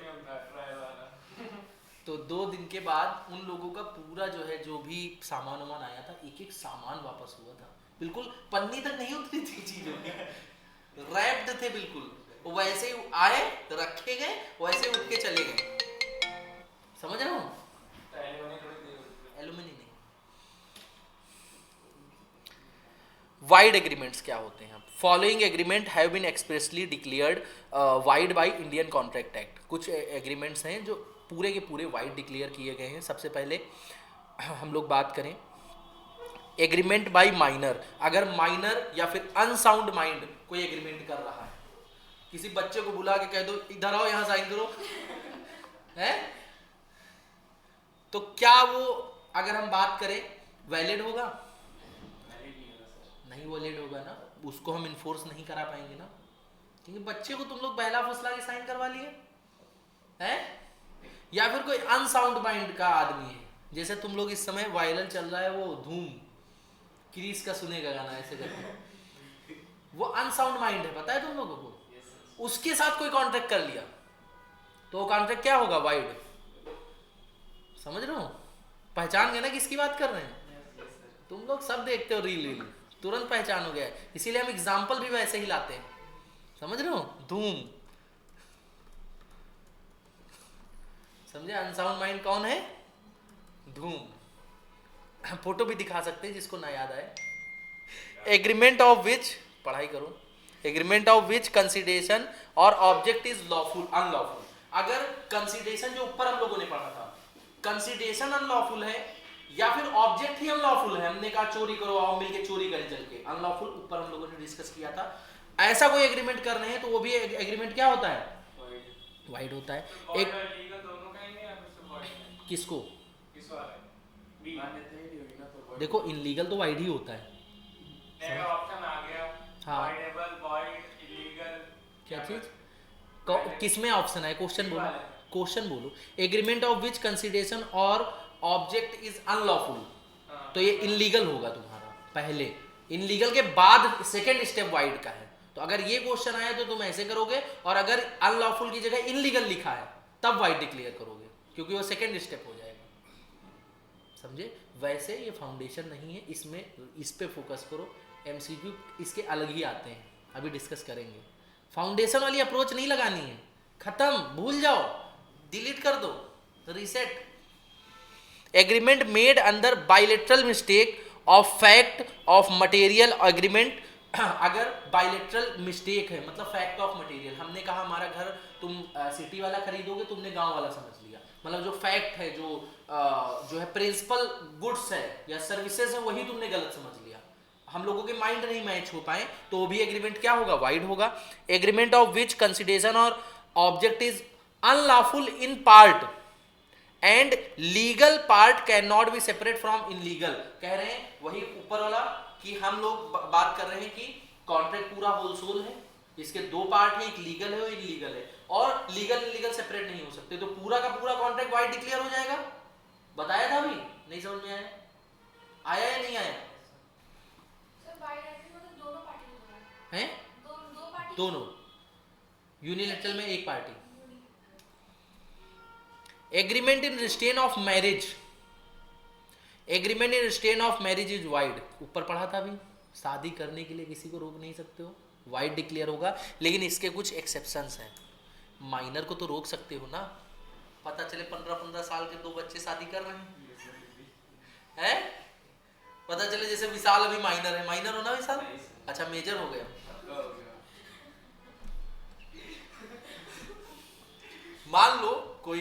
तो 2 दिन के बाद उन लोगों का पूरा जो है जो भी सामान वामान आया था, एक एक सामान वापस हुआ था, बिल्कुल पन्नी तक नहीं उतरी थी चीजों की, रैप्ड थे बिल्कुल। वो वैसे ही आए, रखे गए, वैसे उठ के चले गए। समझ रहे हो? एल्यूमिनियम नहीं। वाइड एग्रीमेंट्स क्या होते हैं? Following agreement have been expressly declared void by Indian Contract Act. कुछ एग्रीमेंट्स हैं जो पूरे के पूरे वाइड डिक्लेयर किए गए हैं। सबसे पहले हम लोग बात करें एग्रीमेंट बाय माइनर। अगर माइनर या फिर अनसाउंड माइंड कोई एग्रीमेंट कर रहा है, किसी बच्चे को बुला के कह दो इधर आओ यहां साइन करो, है तो क्या वो, अगर हम बात करें, वैलिड होगा? नहीं वैलिड होगा ना, उसको हम इन्फोर्स नहीं करा पाएंगे ना, क्योंकि बच्चे को तुम लोग बहला फुसला के साइन करवा लिए हैं। या फिर कोई अनसाउंड माइंड का आदमी है, जैसे तुम लोग इस समय वायरल चल रहा है वो धूम, क्रिस का सुनेगा गाना ऐसे करके, वो अनसाउंड माइंड है, पता है तुम लोगों को। उसके साथ कोई कॉन्ट्रैक्ट कर लिया तो वो कॉन्ट्रैक्ट क्या होगा? वाइड। समझ रहे हो? पहचान गए ना किसकी बात कर रहे हैं? तुम लोग सब देखते हो रील, तुरंत पहचान हो गया है, इसीलिए हम एग्जाम्पल भी वैसे ही लाते हैं। समझ रहे हो? धूम, समझे? अनसाउंड माइंड कौन है? धूम। फोटो भी दिखा सकते हैं जिसको ना याद आए। एग्रीमेंट ऑफ विच, पढ़ाई करो, एग्रीमेंट ऑफ विच कंसिडरेशन और ऑब्जेक्ट इज लॉफुल अनलॉफुल। अगर कंसिडरेशन जो ऊपर हम लोगों ने पढ़ा था, कंसिडरेशन अनलॉफुल है या फिर ऑब्जेक्ट ही अनलॉफुल है, हमने कहा चोरी करो, आओ मिलके चोरी करें चल के, अनलॉफुल ऊपर हम लोगों ने डिस्कस किया था, ऐसा कोई एग्रीमेंट कर रहे हैं तो वो भी एग्रीमेंट क्या होता है? वाइड होता है। एक किसको देखो, इनलीगल तो वाइड ही होता है। ऑप्शन आ गया, हाँ, क्या चीज, किसमें ऑप्शन है? क्वेश्चन बोलो, क्वेश्चन बोलो। एग्रीमेंट ऑफ विच कंसिडरेशन और ऑब्जेक्ट इज अनलॉफुल, तो ये इनलीगल होगा तुम्हारा पहले, इनलीगल के बाद सेकंड स्टेप वाइड का है। तो अगर ये क्वेश्चन आया तो तुम ऐसे करोगे, और अगर अनलॉफुल की जगह इनलीगल लिखा है तब वाइड डिक्लेयर करोगे, क्योंकि वो सेकंड स्टेप हो जाएगा। समझे? वैसे ये फाउंडेशन नहीं है, इसमें इस पे फोकस करो, एमसीक्यू इसके अलग ही आते हैं, अभी डिस्कस करेंगे। फाउंडेशन वाली अप्रोच नहीं लगानी है, खत्म, भूल जाओ, डिलीट कर दो, reset. Agreement made under bilateral mistake of fact of material agreement. अगर बाइलेटरल मिस्टेक है, मतलब फैक्ट ऑफ मटेरियल, हमने कहा हमारा घर तुम सिटी वाला खरीदोगे, तुमने गांव वाला समझ लिया, मतलब जो फैक्ट है, जो है प्रिंसिपल गुड्स है या सर्विसेज है, वही तुमने गलत समझ लिया, हम लोगों के माइंड नहीं मैच हो पाए, तो वो भी एग्रीमेंट क्या होगा? वाइड होगा। एग्रीमेंट ऑफ विच कंसिडरेशन और object is unlawful in part and legal part can not be separate from illegal. कह रहे हैं वही ऊपर वाला कि हम लोग बात कर रहे हैं कि कॉन्ट्रैक्ट पूरा होलसोल है, इसके 2 पार्ट है, एक लीगल है और इनलीगल है, और लीगल इनलीगल सेपरेट नहीं हो सकते, तो पूरा का पूरा कॉन्ट्रैक्ट वाइड डिक्लेयर हो जाएगा। बताया था अभी, नहीं समझ में आया? आया या नहीं आया? हैं? दोनों, यूनिलैटरल में एक party. Agreement in restraint of marriage, agreement in restraint of marriage is wide, ऊपर पढ़ा था अभी, शादी करने के लिए किसी को रोक नहीं सकते हो, वाइड डिक्लेयर होगा। लेकिन इसके कुछ एक्सेप्शंस हैं, माइनर को तो रोक सकते हो ना, पता चले 15-15 साल के 2 बच्चे शादी कर रहे हैं, पता चले जैसे विशाल अभी माइनर है, माइनर हो ना विशाल? अच्छा मेजर हो गया। मान लो कोई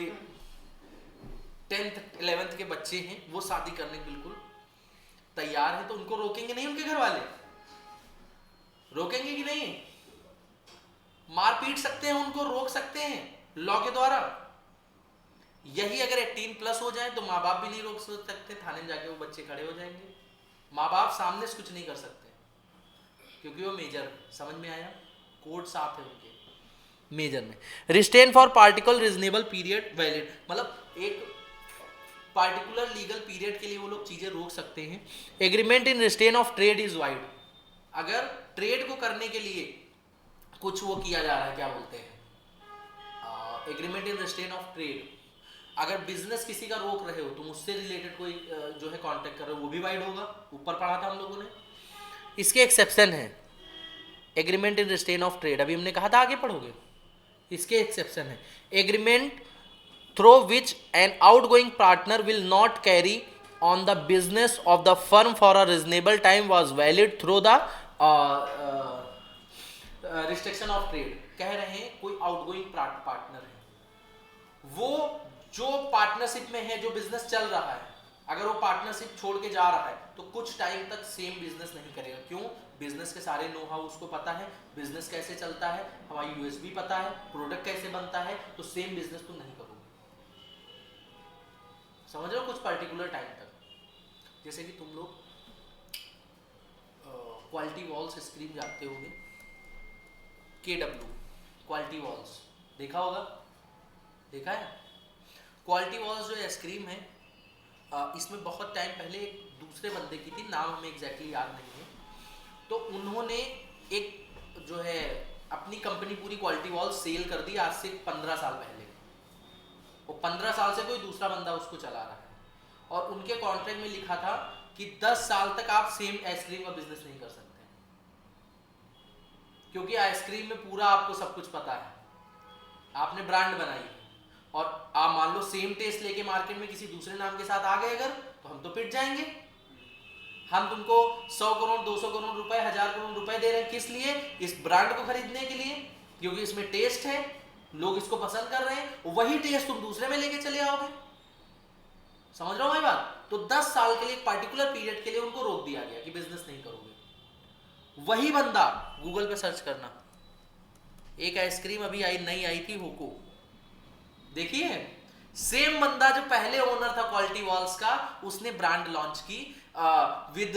10th 11th के बच्चे हैं, वो शादी करने के बिल्कुल तैयार है, तो उनको रोकेंगे नहीं? उनके घर वाले रोकेंगे कि नहीं? मार पीट सकते हैं उनको, रोक सकते हैं लॉ के द्वारा। यही अगर 18+ हो जाए तो माँ बाप भी नहीं रोक सकते, थाने में जाके वो बच्चे खड़े हो जाएंगे, माँ बाप सामने से कुछ नहीं कर सकते, क्योंकि वो मेजर। समझ में आया? कोर्ट साफ है उनके। मेजर में। Restrain for particular reasonable period valid, मतलब एक पार्टिकुलर लीगल पीरियड के लिए वो लोग चीजें रोक सकते हैं। Agreement in restraint of trade is wide, अगर ट्रेड को करने के लिए कुछ वो किया जा रहा है, क्या बोलते हैं, agreement in restraint of trade, अगर बिजनेस किसी का रोक रहे हो तुम उससे रिलेटेड कोई जो है कॉन्टेक्ट कर रहे हो, वो भी वाइड होगा, ऊपर पढ़ा था हम लोगों ने। इसके एक्सेप्शन है, agreement in restraint of trade अभी हमने कहा था, आगे पढ़ोगे, इसके एक्सेप्शन है। Agreement through which N outgoing partner will not carry on the business of the firm for a reasonable time was valid through the restriction of trade. कह रहे हैं कोई आउटगोइंग पार्टनर है, वो जो पार्टनरशिप में है, जो बिजनेस चल रहा है, अगर वो पार्टनरशिप छोड़ के जा रहा है तो कुछ टाइम तक सेम बिजनेस नहीं करेगा। क्यों? बिजनेस के सारे नो हाउ उसको पता है, बिजनेस कैसे चलता है, हमारी यूएसपी पता है, प्रोडक्ट कैसे बनता है, तो सेम बिजनेस तुम नहीं करोगे। समझ रहे हो? कुछ पर्टिकुलर टाइम तक, जैसे कि तुम लोग क्वालिटी वॉल्स स्क्रीन जानते होगे, KW क्वालिटी वॉल्स देखा होगा, देखा है? क्वालिटी वॉल्स जो आइसक्रीम है, इसमें बहुत टाइम पहले एक दूसरे बंदे की थी, नाम हमें एग्जैक्टली याद नहीं है, तो उन्होंने एक जो है अपनी कंपनी पूरी क्वालिटी वॉल सेल कर दी आज से 15 साल पहले। वो 15 साल से कोई दूसरा बंदा उसको चला रहा है, और उनके कॉन्ट्रैक्ट में लिखा था कि 10 साल तक आप सेम आइसक्रीम का बिजनेस नहीं कर सकते, क्योंकि आइसक्रीम में पूरा आपको सब कुछ पता है, आपने ब्रांड बनाई है, और आप मान लो सेम टेस्ट लेके मार्केट में किसी दूसरे नाम के साथ आ गए अगर, तो हम तो पिट जाएंगे। हम तुमको 100 करोड़ 200 करोड़ रुपए 1000 करोड़ रुपए दे रहे हैं, किस लिए? इस ब्रांड को खरीदने के लिए, क्योंकि इसमें टेस्ट है, लोग इसको पसंद कर रहे हैं, वही टेस्ट तुम दूसरे में लेके चले आओगे। समझ रहे हो मेरी बात? तो 10 साल के लिए, एक पार्टिकुलर पीरियड के लिए उनको रोक दिया गया कि बिजनेस नहीं करोगे। वही बंदा, गूगल पे सर्च करना, एक आइसक्रीम अभी आई, नई आई थी, होको, देखिए, सेम बंदा जो पहले ओनर था क्वालिटी वॉल्स का, उसने ब्रांड लॉन्च की विद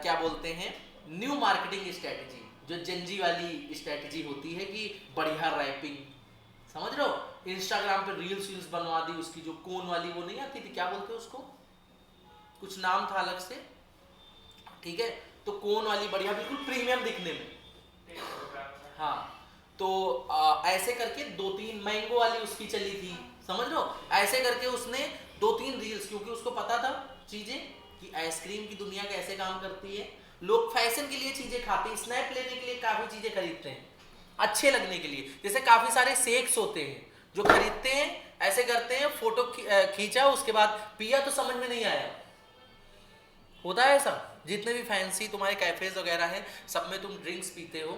क्या बोलते हैं, न्यू मार्केटिंग स्ट्रेटेजी, जो जेंजी वाली स्ट्रेटेजी होती है कि बढ़िया रैपिंग, समझ रहे हो? इंस्टाग्राम पे रील्स बनवा दी उसकी, जो कोन वाली वो नहीं आती थी, क्या बोलते हैं उसको, कुछ नाम था अलग से, ठीक है, तो कोन वाली बढ़िया, बिल्कुल प्रीमियम दिखने में, हाँ, तो ऐसे करके 2-3 मैंगो वाली उसकी चली थी, समझ लो, ऐसे करके उसने 2-3 रील्स, क्योंकि उसको पता था चीजें कि आइसक्रीम की दुनिया कैसे काम करती है, लोग फैशन के लिए चीजें खाते हैं, स्नैप लेने के लिए काफी चीजें खरीदते हैं, अच्छे लगने के लिए। जैसे काफी सारे शेक्स होते हैं जो खरीदते हैं, ऐसे करते हैं, फोटो खींचा, उसके बाद पिया तो समझ में नहीं आया, होता है ऐसा। जितने भी फैंसी तुम्हारे कैफेज वगैरह हैं, सब में तुम ड्रिंक्स पीते हो,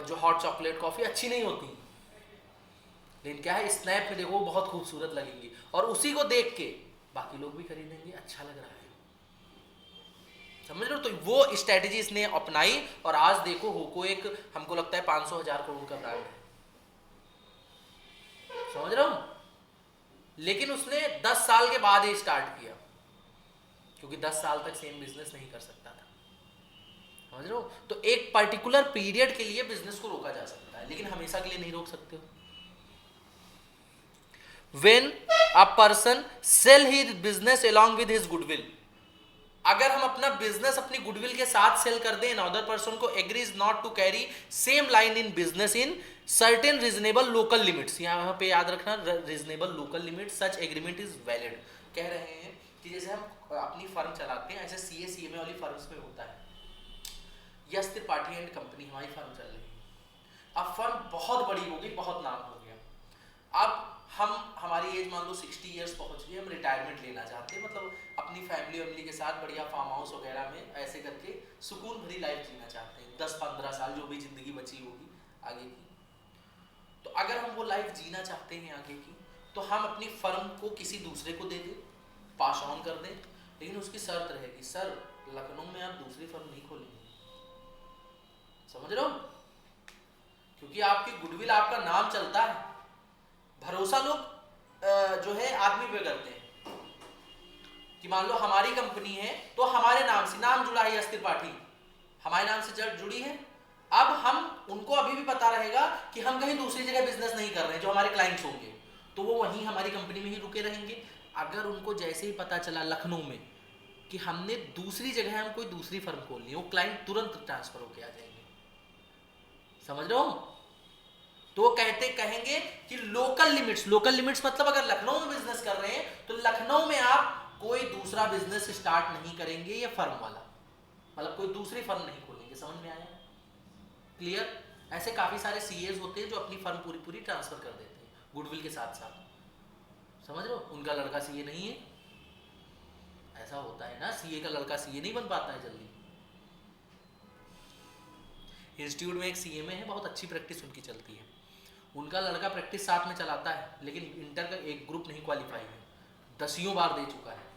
जो हॉट चॉकलेट कॉफी अच्छी नहीं होती, लेकिन क्या है, स्नैप में देखो बहुत खूबसूरत लगेंगी, और उसी को देख के बाकी लोग भी खरीदेंगे, अच्छा लग रहा है, समझ लो। तो वो स्ट्रेटेजी इसने अपनाई, और आज देखो होको एक, हमको लगता है 500-1000 करोड़ का ब्रांड है, समझ रहे हो? लेकिन उसने 10 साल के बाद ही स्टार्ट किया, क्योंकि 10 साल तक सेम बिजनेस नहीं कर सकता था, समझ रहे हो? तो एक पर्टिकुलर पीरियड के लिए बिजनेस को रोका जा सकता है, लेकिन हमेशा के लिए नहीं रोक सकते हो। When a person sell his business along with his goodwill, अगर हम अपना बिजनेस अपनी गुडविल के साथ सेल कर दें, अदर पर्सन को agrees not to carry same line in business in certain reasonable local limits, यहाँ पे याद रखना, reasonable local limit, such agreement is valid. कह रहे हैं कि जैसे हम अपनी फर्म चलाते हैं, ऐसे CA-CMA वाली फर्म्स में होता है, यस त्रिपाठी एंड कंपनी हमारी फर्म चल रही है, अब फर्म बहुत बड़ी होगी, बहुत नाम हो गया, अब हम, हमारी एज मान लो 60 ईयर्स पहुंच गई, हम रिटायरमेंट लेना चाहते हैं, मतलब अपनी फैमिली के साथ बढ़िया फार्म हाउस वगैरह में ऐसे करके सुकून भरी लाइफ जीना चाहते हैं, 10-15 साल जो भी जिंदगी बची होगी आगे की। तो अगर हम वो लाइफ जीना चाहते हैं आगे की, तो हम अपनी फर्म को किसी दूसरे को दे दें, पास ऑन कर दें, लेकिन उसकी शर्त रहेगी, सर लखनऊ में आप दूसरी फर्म नहीं खोलेंगे, समझ रहे हो? क्योंकि आपकी गुडविल, आपका नाम चलता है, भरोसा लोग जो है आदमी पे करते हैं कि मान लो हमारी कंपनी है तो हमारे नाम से, नाम जुड़ा है यश त्रिपाठी, हमारे नाम से जुड़ी है, अब हम उनको अभी भी पता रहेगा कि हम कहीं दूसरी जगह बिजनेस नहीं कर रहे हैं, जो हमारे क्लाइंट्स होंगे तो वो वहीं हमारी कंपनी में ही रुके रहेंगे। अगर उनको जैसे ही पता चला लखनऊ में कि हमने दूसरी जगह हम कोई दूसरी फर्म खोल ली, वो क्लाइंट तुरंत ट्रांसफर होके आ जाएंगे, समझ रहे हो? तो वो कहेंगे कि लोकल लिमिट्स मतलब अगर लखनऊ में बिजनेस कर रहे हैं तो लखनऊ में आप कोई दूसरा बिजनेस स्टार्ट नहीं करेंगे, ये फर्म वाला, मतलब कोई दूसरी फर्म नहीं खोलेंगे। समझ में आया? क्लियर? ऐसे काफी सारे सीएस होते हैं जो अपनी फर्म पूरी ट्रांसफर कर देते हैं गुडविल के साथ साथ, समझ रहे हो? उनका लड़का सीए नहीं है, ऐसा होता है ना, सीए का लड़का सीए नहीं बन पाता है जल्दी। इंस्टीट्यूट में एक सीएमए है, बहुत अच्छी प्रैक्टिस उनकी चलती है, उनका लड़का प्रैक्टिस साथ में चलाता है, लेकिन इंटर का एक ग्रुप नहीं क्वालिफाई है, 10 बार दे चुका है,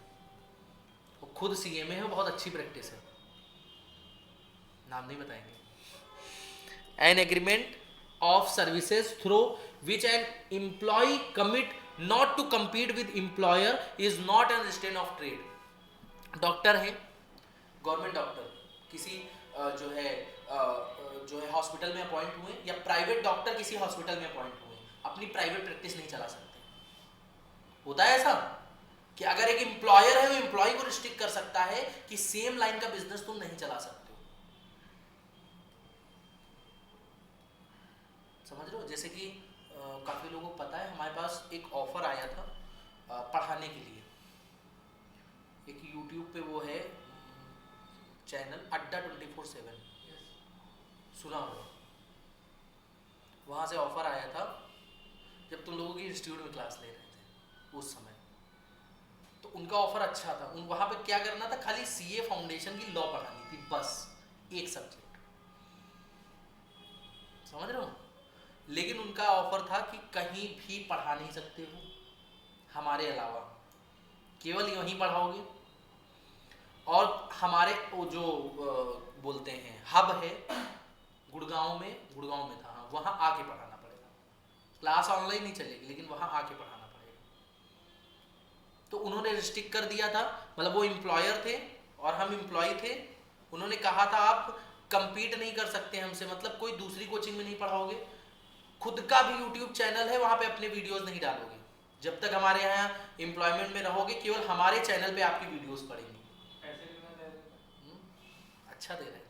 वो खुद सीएमए है, बहुत अच्छी प्रैक्टिस है, नाम नहीं बताएंगे। An agreement of services through which an employ commit not to compete with employer is not an stain of trade. Doctor है, गवर्नमेंट डॉक्टर, किसी जो है हॉस्पिटल में अपॉइंट हुए, या प्राइवेट डॉक्टर किसी हॉस्पिटल में अपॉइंट हुए, अपनी प्राइवेट प्रैक्टिस नहीं चला सकते। होता है ऐसा कि अगर एक एम्प्लॉयर है वो एम्प्लॉय को रिस्ट्रिक्ट कर सकता है कि सेम लाइन का बिजनेस तुम नहीं चला सकते हो, समझ रहे हो? जैसे कि काफी लोगों को पता है, हमारे पास एक ऑफर आया था पढ़ाने के लिए, एक यूट्यूब पे वो है चैनल अड्डा 24/7, सुना होगा, वहाँ से ऑफर आया था जब तुम लोगों की इंस्टीट्यूट में क्लास ले रहे थे उस समय, तो उनका ऑफर अच्छा था। उन वहाँ पे क्या करना था, खाली सीए फाउंडेशन की लॉ पढ़ानी थी, बस एक सब्जेक्ट, समझ रहे हो? लेकिन उनका ऑफर था कि कहीं भी पढ़ा नहीं सकते हो हमारे अलावा, केवल यहीं पढ़ाओगे, और हमारे वो जो बोलते हैं हब है गुड़गांव में था, हाँ, वहाँ आके पढ़ाना पड़ेगा, क्लास ऑनलाइन नहीं चलेगी लेकिन वहाँ आके पढ़ाना पड़ेगा। तो उन्होंने रिस्ट्रिक्ट कर दिया था, मतलब वो एम्प्लॉयर थे और हम एम्प्लॉय थे, उन्होंने कहा था आप कंपीट नहीं कर सकते हमसे, मतलब कोई दूसरी कोचिंग में नहीं पढ़ाओगे, खुद का भी यूट्यूब चैनल है, वहाँ पे अपने वीडियोस नहीं डालोगे, जब तक हमारे यहाँ एम्प्लॉयमेंट में रहोगे केवल हमारे चैनल पे आपकी वीडियोस पड़ेंगी। अच्छा दे रहे थे,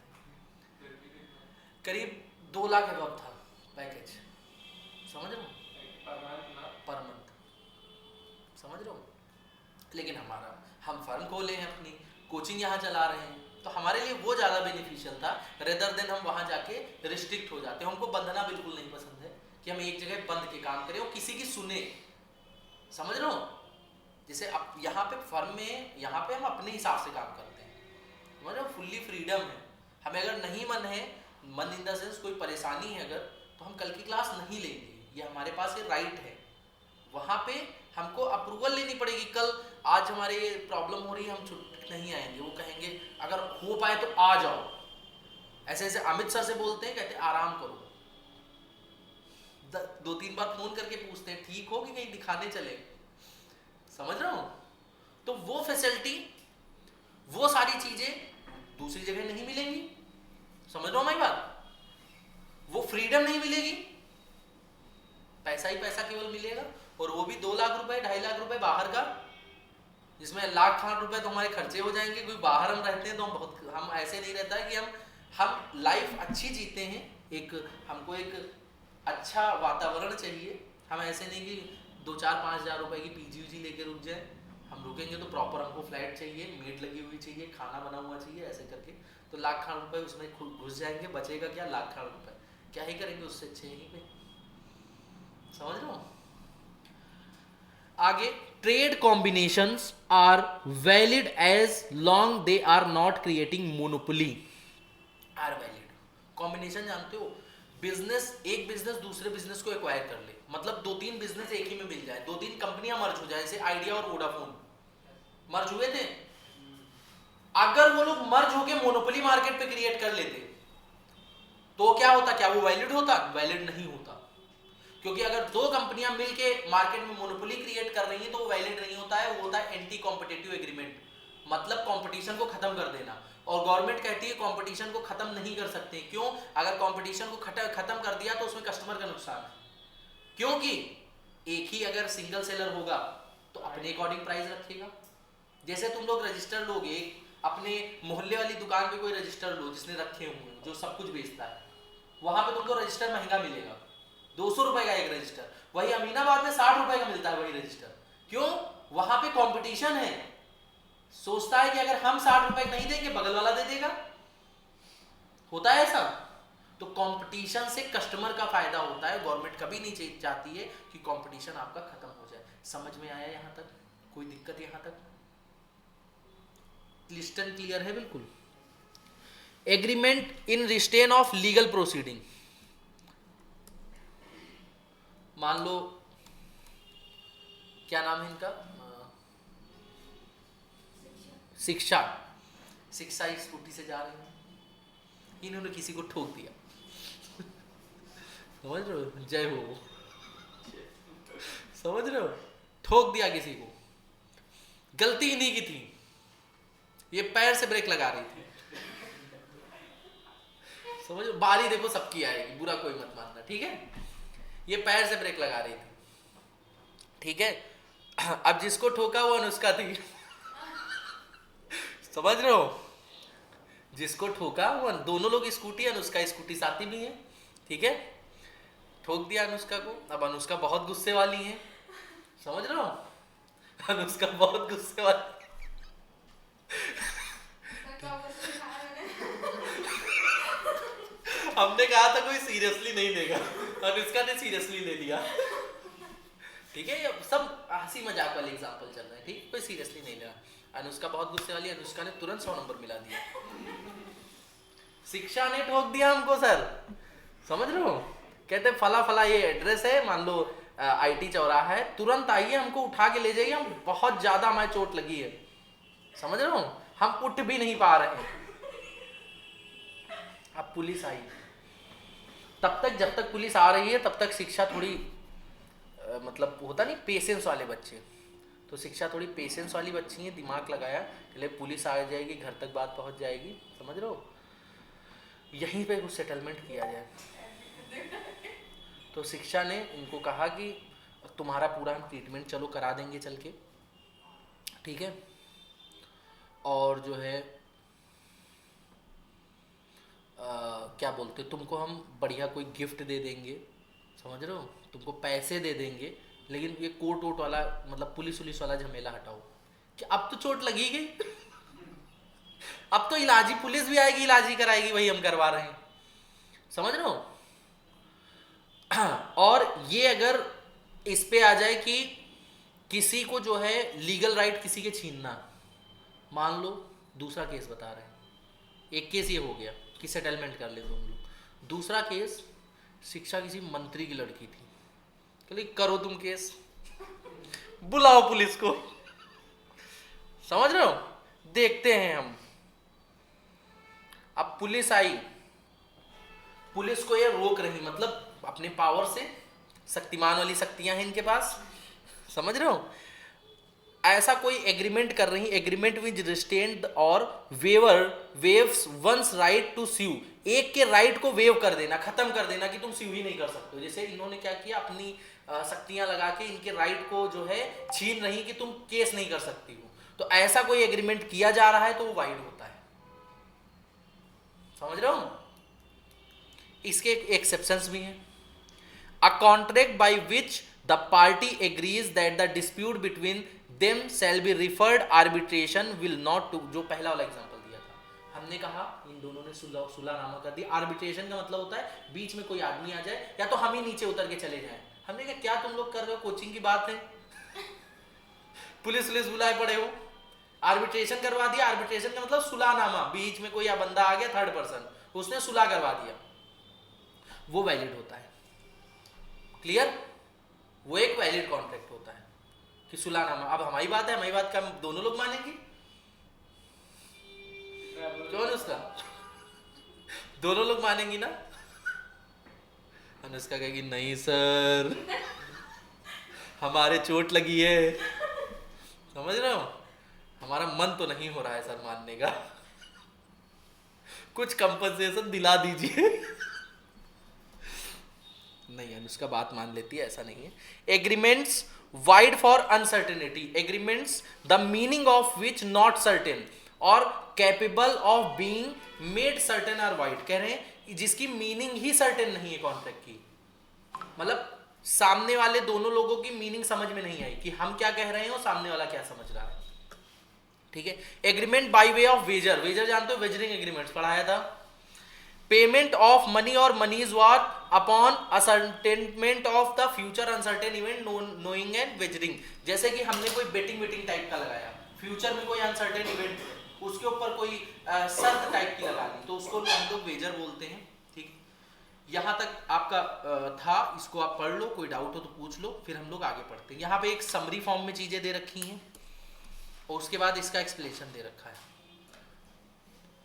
करीब 2 लाख अबव था पैकेज, समझ रहे हो? पर मंथ, समझ रहे हो? लेकिन हम फर्म खोले हैं, अपनी कोचिंग यहाँ चला रहे हैं, तो हमारे लिए वो ज़्यादा बेनिफिशियल था रेदर देन हम वहाँ जाके रिस्ट्रिक्ट हो जाते। हमको बंधना बिल्कुल नहीं पसंद है कि हम एक जगह बंद के काम करें और किसी की सुने, समझ रहे हो? जैसे अब यहाँ पे फर्म में, यहाँ पे हम अपने हिसाब से काम करते हैं, समझ रहे हो? फुल्ली फ्रीडम है, हमें अगर नहीं मन है, मन इन द सेंस कोई परेशानी है अगर, तो हम कल की क्लास नहीं लेंगे, ये हमारे पास ये राइट है। वहाँ पे हमको अप्रूवल लेनी पड़ेगी, कल आज हमारे ये प्रॉब्लम हो रही है हम छुट्टी नहीं आएंगे, वो कहेंगे अगर हो पाए तो आ जाओ, ऐसे ऐसे अमित सर से बोलते हैं, कहते हैं आराम करो, 2-3 बार फोन करके पूछते हैं ठीक हो कि कहीं दिखाने चले, समझ रहे हो? तो वो फैसिलिटी, वो सारी चीजें दूसरी जगह नहीं मिलेंगी, समझ रहे हो हमारी बात? वो फ्रीडम नहीं मिलेगी, पैसा ही पैसा केवल मिलेगा, और वो भी 2 लाख रुपए 2.5 लाख रुपए बाहर का, जिसमें लाख रुपए तो हमारे खर्चे हो जाएंगे, क्योंकि बाहर हम रहते हैं तो हम ऐसे नहीं रहता है कि हम लाइफ अच्छी जीते हैं, हमको एक अच्छा वातावरण चाहिए, हम ऐसे नहीं कि 2-4-5 हज़ार रुपए की पीजी लेके रुक जाए, हम रुकेंगे तो प्रॉपर हमको फ्लैट चाहिए, मेड लगी हुई चाहिए, खाना बना हुआ चाहिए, ऐसे करके तो लाख रुपए उसमें घुस जाएंगे, बचेगा क्या? लाख रुपए, क्या ही करेंगे उससे अच्छे यहीं पे, समझ रहे हो? आगे, trade combinations are valid as long they are not creating monopoly. Are valid, combination जानते हो? एक बिजनेस दूसरे बिजनेस को एक्वायर कर ले, मतलब 2-3 बिजनेस एक ही में मिल जाए, 2-3 कंपनियां मर्ज हो जाए, जैसे आइडिया और वोडाफोन मर्ज हुए थे, अगर वो लोग मर्ज होके मोनोपोली मार्केट पे क्रिएट कर लेते तो क्या होता? क्या वो वैलिड होता? वैलिड नहीं होता, क्योंकि अगर 2 कंपनियां मिलके मार्केट में मोनोपोली क्रिएट कर रही हैं तो वो वैलिड नहीं होता है, वो होता है एंटी कॉम्पिटिटिव एग्रीमेंट, मतलब कंपटीशन को खत्म कर देना। और गवर्नमेंट कहती है कंपटीशन को खत्म नहीं कर सकते। क्यों? अगर कंपटीशन को खत्म कर दिया तो उसमें कस्टमर का नुकसान है, क्योंकि एक ही अगर सिंगल सेलर होगा तो अपने अकॉर्डिंग प्राइस रखेगा। जैसे तुम लोग रजिस्टर लोगे, अपने मोहल्ले वाली दुकान पे कोई रजिस्टर लो जिसने रखे हुए हैं, जो सब कुछ बेचता है, वहां पे तुमको रजिस्टर महंगा मिलेगा, 200 रुपए का एक रजिस्टर। वही अमीनाबाद में 60 रुपए का मिलता है वही रजिस्टर। क्यों? वहां पे कंपटीशन है। सोचता है कि अगर हम 60 रुपए नहीं देंगे बगल वाला दे देगा। होता है ऐसा। तो कंपटीशन से कस्टमर का फायदा होता है। गवर्नमेंट कभी नहीं चाहती है कि कंपटीशन आपका खत्म हो जाए। समझ में आया यहां तक? कोई दिक्कत यहां तक? लिस्टन क्लियर है बिल्कुल। Agreement in restraint of legal proceeding. मान लो क्या नाम है इनका, शिक्षा स्कूटी से जा रहे हैं, इन्होंने किसी को ठोक दिया। समझ रहे हो? जय हो। समझ रहे हो? ठोक दिया किसी को, गलती इन्हीं की थी, ये पैर से ब्रेक लगा रही थी। समझ, बारी देखो सबकी आएगी, बुरा कोई मत मानना, ठीक है? ये पैर से ब्रेक लगा रही थी, ठीक है? अब जिसको ठोका वो अनुष्का थी। समझ रहे हो? जिसको ठोका वो, दोनों लोग स्कूटी, अनुष्का स्कूटी साथी भी है, ठीक है? ठोक दिया अनुष्का को। अब अनुष्का बहुत गुस्से वाली है। समझ रहे हो? अनुष्का बहुत गुस्से वाली। हमने कहा था कोई सीरियसली नहीं लेगा, अनुष्का ने सीरियसली ले लिया, ठीक है? ये सब हंसी मजाक वाले एग्जांपल चल रहे हैं, ठीक? कोई सीरियसली नहीं लेगा। अनुष्का बहुत गुस्से वाली, अनुष्का ने तुरंत 100 नंबर मिला दिया। शिक्षा ने ठोक दिया हमको सर। समझ रहे हो? कहते फला फला ये एड्रेस है, मान लो आईटी चौराहा है, तुरंत आइए, हमको उठा के ले जाइए, हम बहुत ज्यादा हमारी चोट लगी है। समझ रहे हो? हम उठ भी नहीं पा रहे। अब पुलिस आई, तब तक जब तक पुलिस आ रही है तब तक शिक्षा थोड़ी मतलब होता नहीं पेशेंस वाले बच्चे, तो शिक्षा थोड़ी पेशेंस वाली बच्ची है, दिमाग लगाया, पहले पुलिस आ जाएगी, घर तक बात पहुंच जाएगी। समझ रहे हो? यहीं पे कुछ सेटलमेंट किया जाए। तो शिक्षा ने उनको कहा कि तुम्हारा पूरा हम ट्रीटमेंट चलो करा देंगे चल के, ठीक है? और जो है क्या बोलते, तुमको हम बढ़िया कोई गिफ्ट दे देंगे। समझ रहे हो? तुमको पैसे दे देंगे, लेकिन ये कोर्ट वोट वाला मतलब पुलिस वुलिस वाला झमेला हटाओ। कि अब तो चोट लगी गई, अब तो इलाजी, पुलिस भी आएगी, इलाजी कराएगी, वही हम करवा रहे हैं। समझ रहे हो? और ये अगर इस पे आ जाए कि किसी को जो है लीगल राइट किसी के छीनना, मान लो दूसरा केस बता रहे हैं, एक केस ये हो गया कि सेटलमेंट कर ले तुम लोग, दूसरा केस शिक्षा किसी मंत्री की लड़की थी, चलिए करो तुम केस, बुलाओ पुलिस को। समझ रहे हो? देखते हैं हम। अब पुलिस आई, पुलिस को ये रोक रही, मतलब अपने पावर से, शक्तिमान वाली शक्तियां हैं इनके पास। समझ रहे हो? ऐसा कोई एग्रीमेंट कर रही, एग्रीमेंट विद रिस्टेंड और waiver waives one's right to sue, एक के राइट को वेव कर देना, खत्म कर देना कि तुम स्यू ही नहीं कर सकते हो। जैसे इन्होंने क्या किया, अपनी शक्तियां लगा के इनके राइट को जो है छीन रही कि तुम केस नहीं कर सकती हो। तो ऐसा कोई एग्रीमेंट किया जा रहा है तो वो वाइड होता है। समझ रहे हो? इसके एक्सेप्शंस भी हैं। A contract by which the party agrees that the dispute between them shall be referred arbitration will not to, जो पहला वाला एग्जांपल दिया था, हमने कहा इन दोनों ने सुलहनामा कर दिया। आर्बिट्रेशन का मतलब होता है बीच में कोई आदमी आ जाए या तो हम ही नीचे उतर के चले जाएं। हमने कहा क्या तुम लोग कर रहे हो, कोचिंग की बात है, पुलिस बुलाए पड़े हो, आर्बिट्रेशन करवा दिया। आर्बिट्रेशन का मतलब सुलहनामा, बीच में कोई बंदा आ गया थर्ड पर्सन, उसने सुलह करवा दिया, वो वैलिड होता है। क्लियर? वो एक वैलिड कॉन्ट्रैक्ट होता है कि सुलहनामा। अब हमारी बात है, हमारी बात का दोनों लोग मानेंगे, क्यों अनुष्का? दोनों लोग मानेंगी ना? अनुष्का कहेगी नहीं सर, हमारे चोट लगी है। समझ रहे हो? हमारा मन तो नहीं हो रहा है सर मानने का, कुछ कंपनसेशन दिला दीजिए। नहीं, अनुष्का बात मान लेती है, ऐसा नहीं है। Agreements void for uncertainty, agreements the meaning of which not certain और capable of being made certain are void. कह रहे हैं जिसकी मीनिंग ही सर्टेन नहीं है कॉन्ट्रैक्ट की, मतलब सामने वाले दोनों लोगों की मीनिंग समझ में नहीं आई कि हम क्या कह रहे हैं और सामने वाला क्या समझ रहा है। ठीक है। Agreement by way of wager, wager जानते हो, वेजरिंग एग्रीमेंट्स पढ़ाया था। पेमेंट ऑफ मनी और money's worth upon ascertainment of the future uncertain event knowing and wagering, जैसे कि हमने कोई बेटिंग वेटिंग टाइप का लगाया, फ्यूचर में कोई अनसर्टेन इवेंट उसके ऊपर कोई शर्त टाइप की लगानी, तो उसको हम लोग वेजर बोलते हैं। ठीक है, यहाँ तक आपका था, इसको आप पढ़ लो, कोई डाउट हो तो पूछ लो, फिर हम लोग आगे पढ़ते हैं। यहाँ पे एक समरी फॉर्म में चीजें दे रखी हैं और उसके बाद इसका एक्सप्लेनेशन दे रखा है।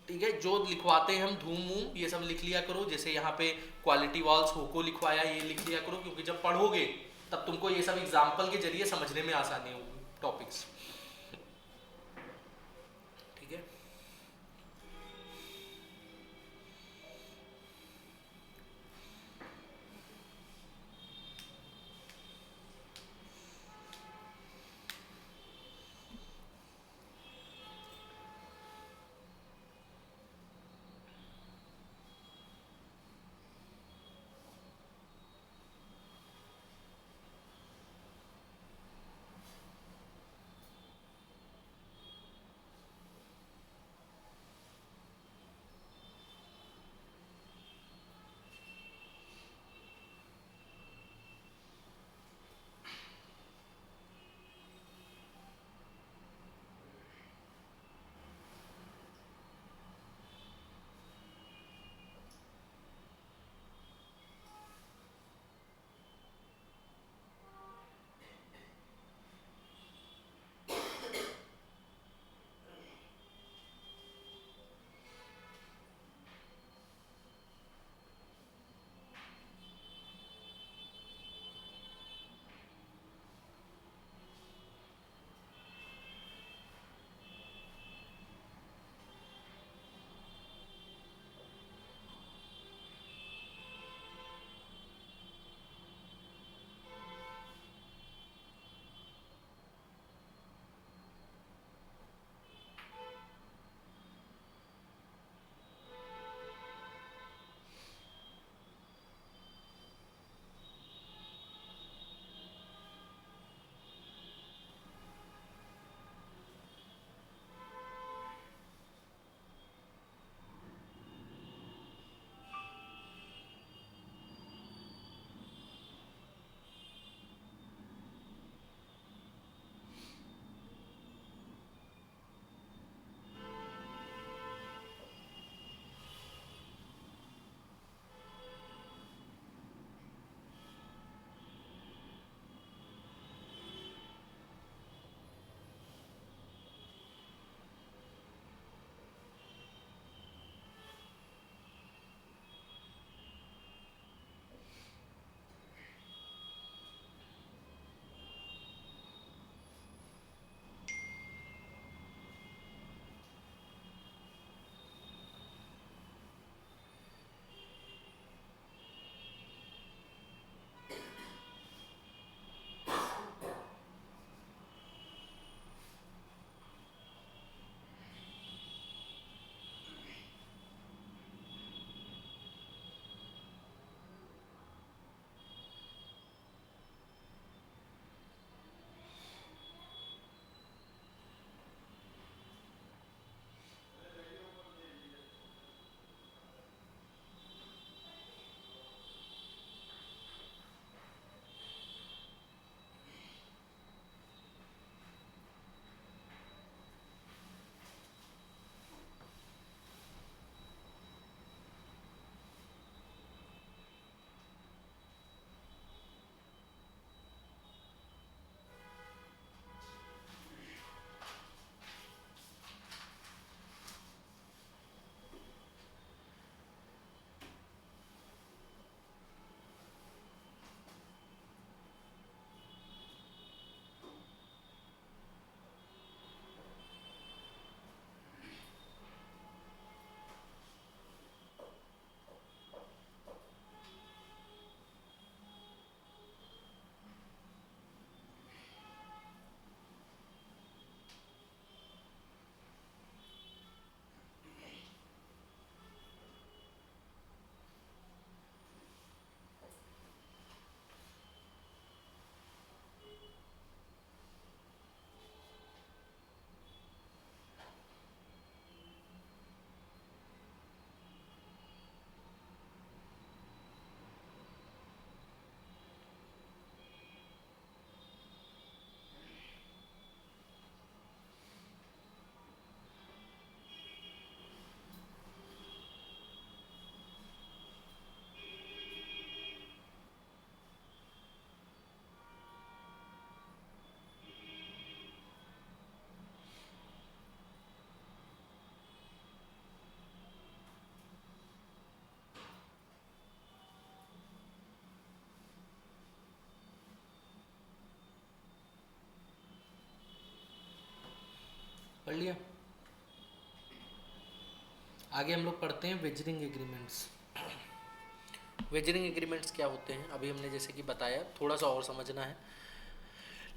ठीक है, जो लिखवाते हैं हम धूम वूम ये सब लिख लिया करो, जैसे यहाँ पे क्वालिटी वॉल्स होको लिखवाया, ये लिख लिया करो, क्योंकि जब पढ़ोगे तब तुमको ये सब एग्जाम्पल के जरिए समझने में आसानी होगी टॉपिक्स। ठीक है, लिया। आगे हम लोग पढ़ते हैं वेजरिंग एग्रीमेंट्स। वेजरिंग एग्रीमेंट्स क्या होते हैं अभी हमने जैसे कि बताया, थोड़ा सा और समझना है।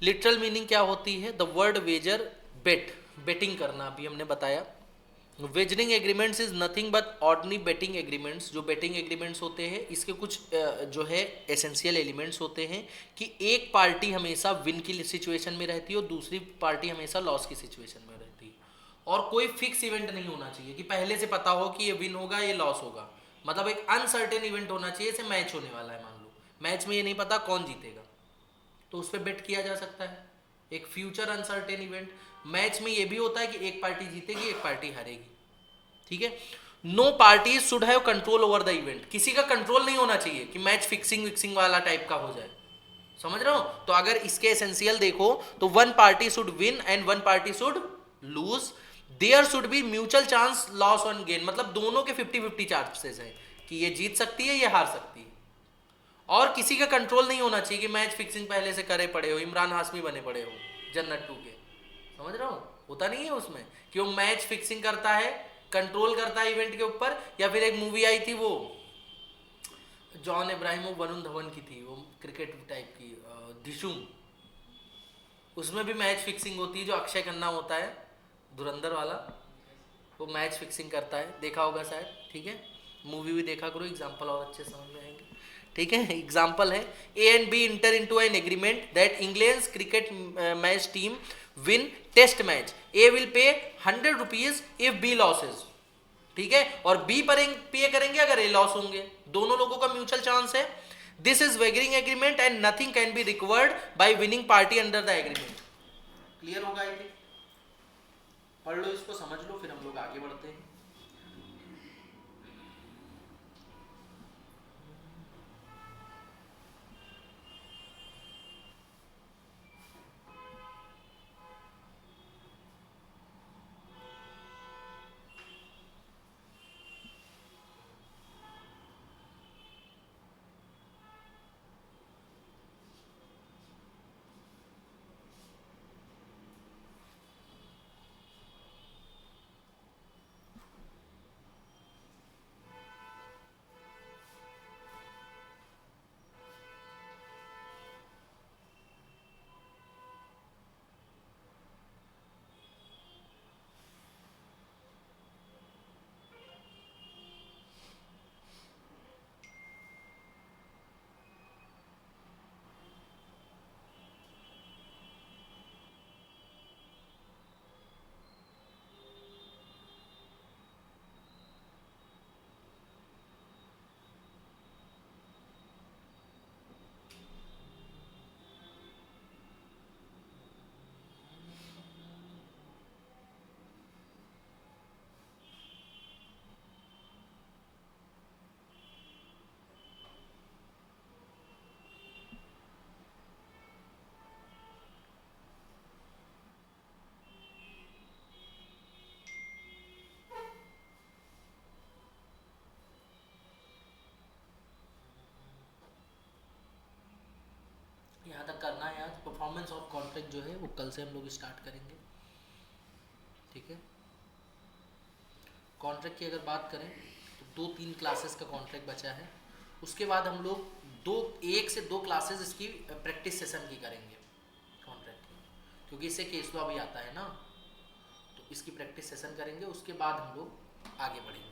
लिटरल मीनिंग क्या होती है, the word wager bet, betting करना, अभी हमने बताया। Wagering agreements is nothing but ordinary betting agreements. जो बेटिंग एग्रीमेंट्स होते हैं इसके कुछ जो है एसेंशियल एलिमेंट्स होते हैं कि एक पार्टी हमेशा विन की सिचुएशन में रहती है और दूसरी पार्टी हमेशा लॉस की सिचुएशन में रहती है, और कोई फिक्स इवेंट नहीं होना चाहिए कि पहले से पता हो कि ये विन होगा ये लॉस होगा। मतलब एक अनसर्टेन इवेंट होना चाहिए, जैसे मैच होने वाला है, मान लो मैच में ये नहीं पता कौन जीतेगा, तो उस पर बेट किया जा सकता है। एक फ्यूचर अनसर्टेन इवेंट, मैच में ये भी होता है कि एक पार्टी जीतेगी एक पार्टी हारेगी, ठीक है। No party should have control over the event, किसी का कंट्रोल नहीं होना चाहिए कि मैच फिक्सिंग विक्सिंग वाला टाइप का हो जाए, समझ रहे हो। तो अगर इसके एसेंशियल देखो तो one party should win and one party should lose, there should be mutual chance loss on gain, मतलब दोनों के 50-50 चांसेस है कि ये जीत सकती है ये हार सकती है, और किसी का कंट्रोल नहीं होना चाहिए कि मैच फिक्सिंग पहले से करे पड़े हो, इमरान हाशमी बने पड़े हो जन्नत 2 के, समझ रहे हो, होता नहीं है उसमें कि वो मैच फिक्सिंग करता है, कंट्रोल करता है इवेंट के ऊपर। या फिर एक मूवी आई थी वो जॉन इब्राहिम और वरुण धवन की थी, वो क्रिकेट टाइप की दिशुम, उसमें भी मैच फिक्सिंग होती है, जो अक्षय खन्ना होता है धुरंधर वाला, वो मैच फिक्सिंग करता है, देखा होगा शायद, ठीक है। मूवी भी देखा करो, एग्जाम्पल और अच्छे समझ में आएंगे, ठीक है। एग्जाम्पल है A and B enter into an agreement that England cricket match team win test match, A will pay 100 rupees if B losses, ठीक है, और बी पर पे करेंगे अगर ए लॉस होंगे, दोनों लोगों का म्यूचुअल चांस है। This is wagering agreement and nothing can be recovered by winning party under the agreement. Clear होगा, आई थिंक पढ़ लो इसको, समझ लो, फिर हम लोग आगे बढ़ते हैं। यहाँ तक करना है आज। परफॉर्मेंस ऑफ कॉन्ट्रैक्ट जो है वो कल से हम लोग स्टार्ट करेंगे, ठीक है। कॉन्ट्रैक्ट की अगर बात करें तो 2-3 क्लासेस का कॉन्ट्रैक्ट बचा है, उसके बाद हम लोग 1 से 2 क्लासेस इसकी प्रैक्टिस सेशन की करेंगे कॉन्ट्रैक्ट की, क्योंकि इससे केस लॉ भी आता है ना, तो इसकी प्रैक्टिस सेशन करेंगे, उसके बाद हम लोग आगे बढ़ेंगे।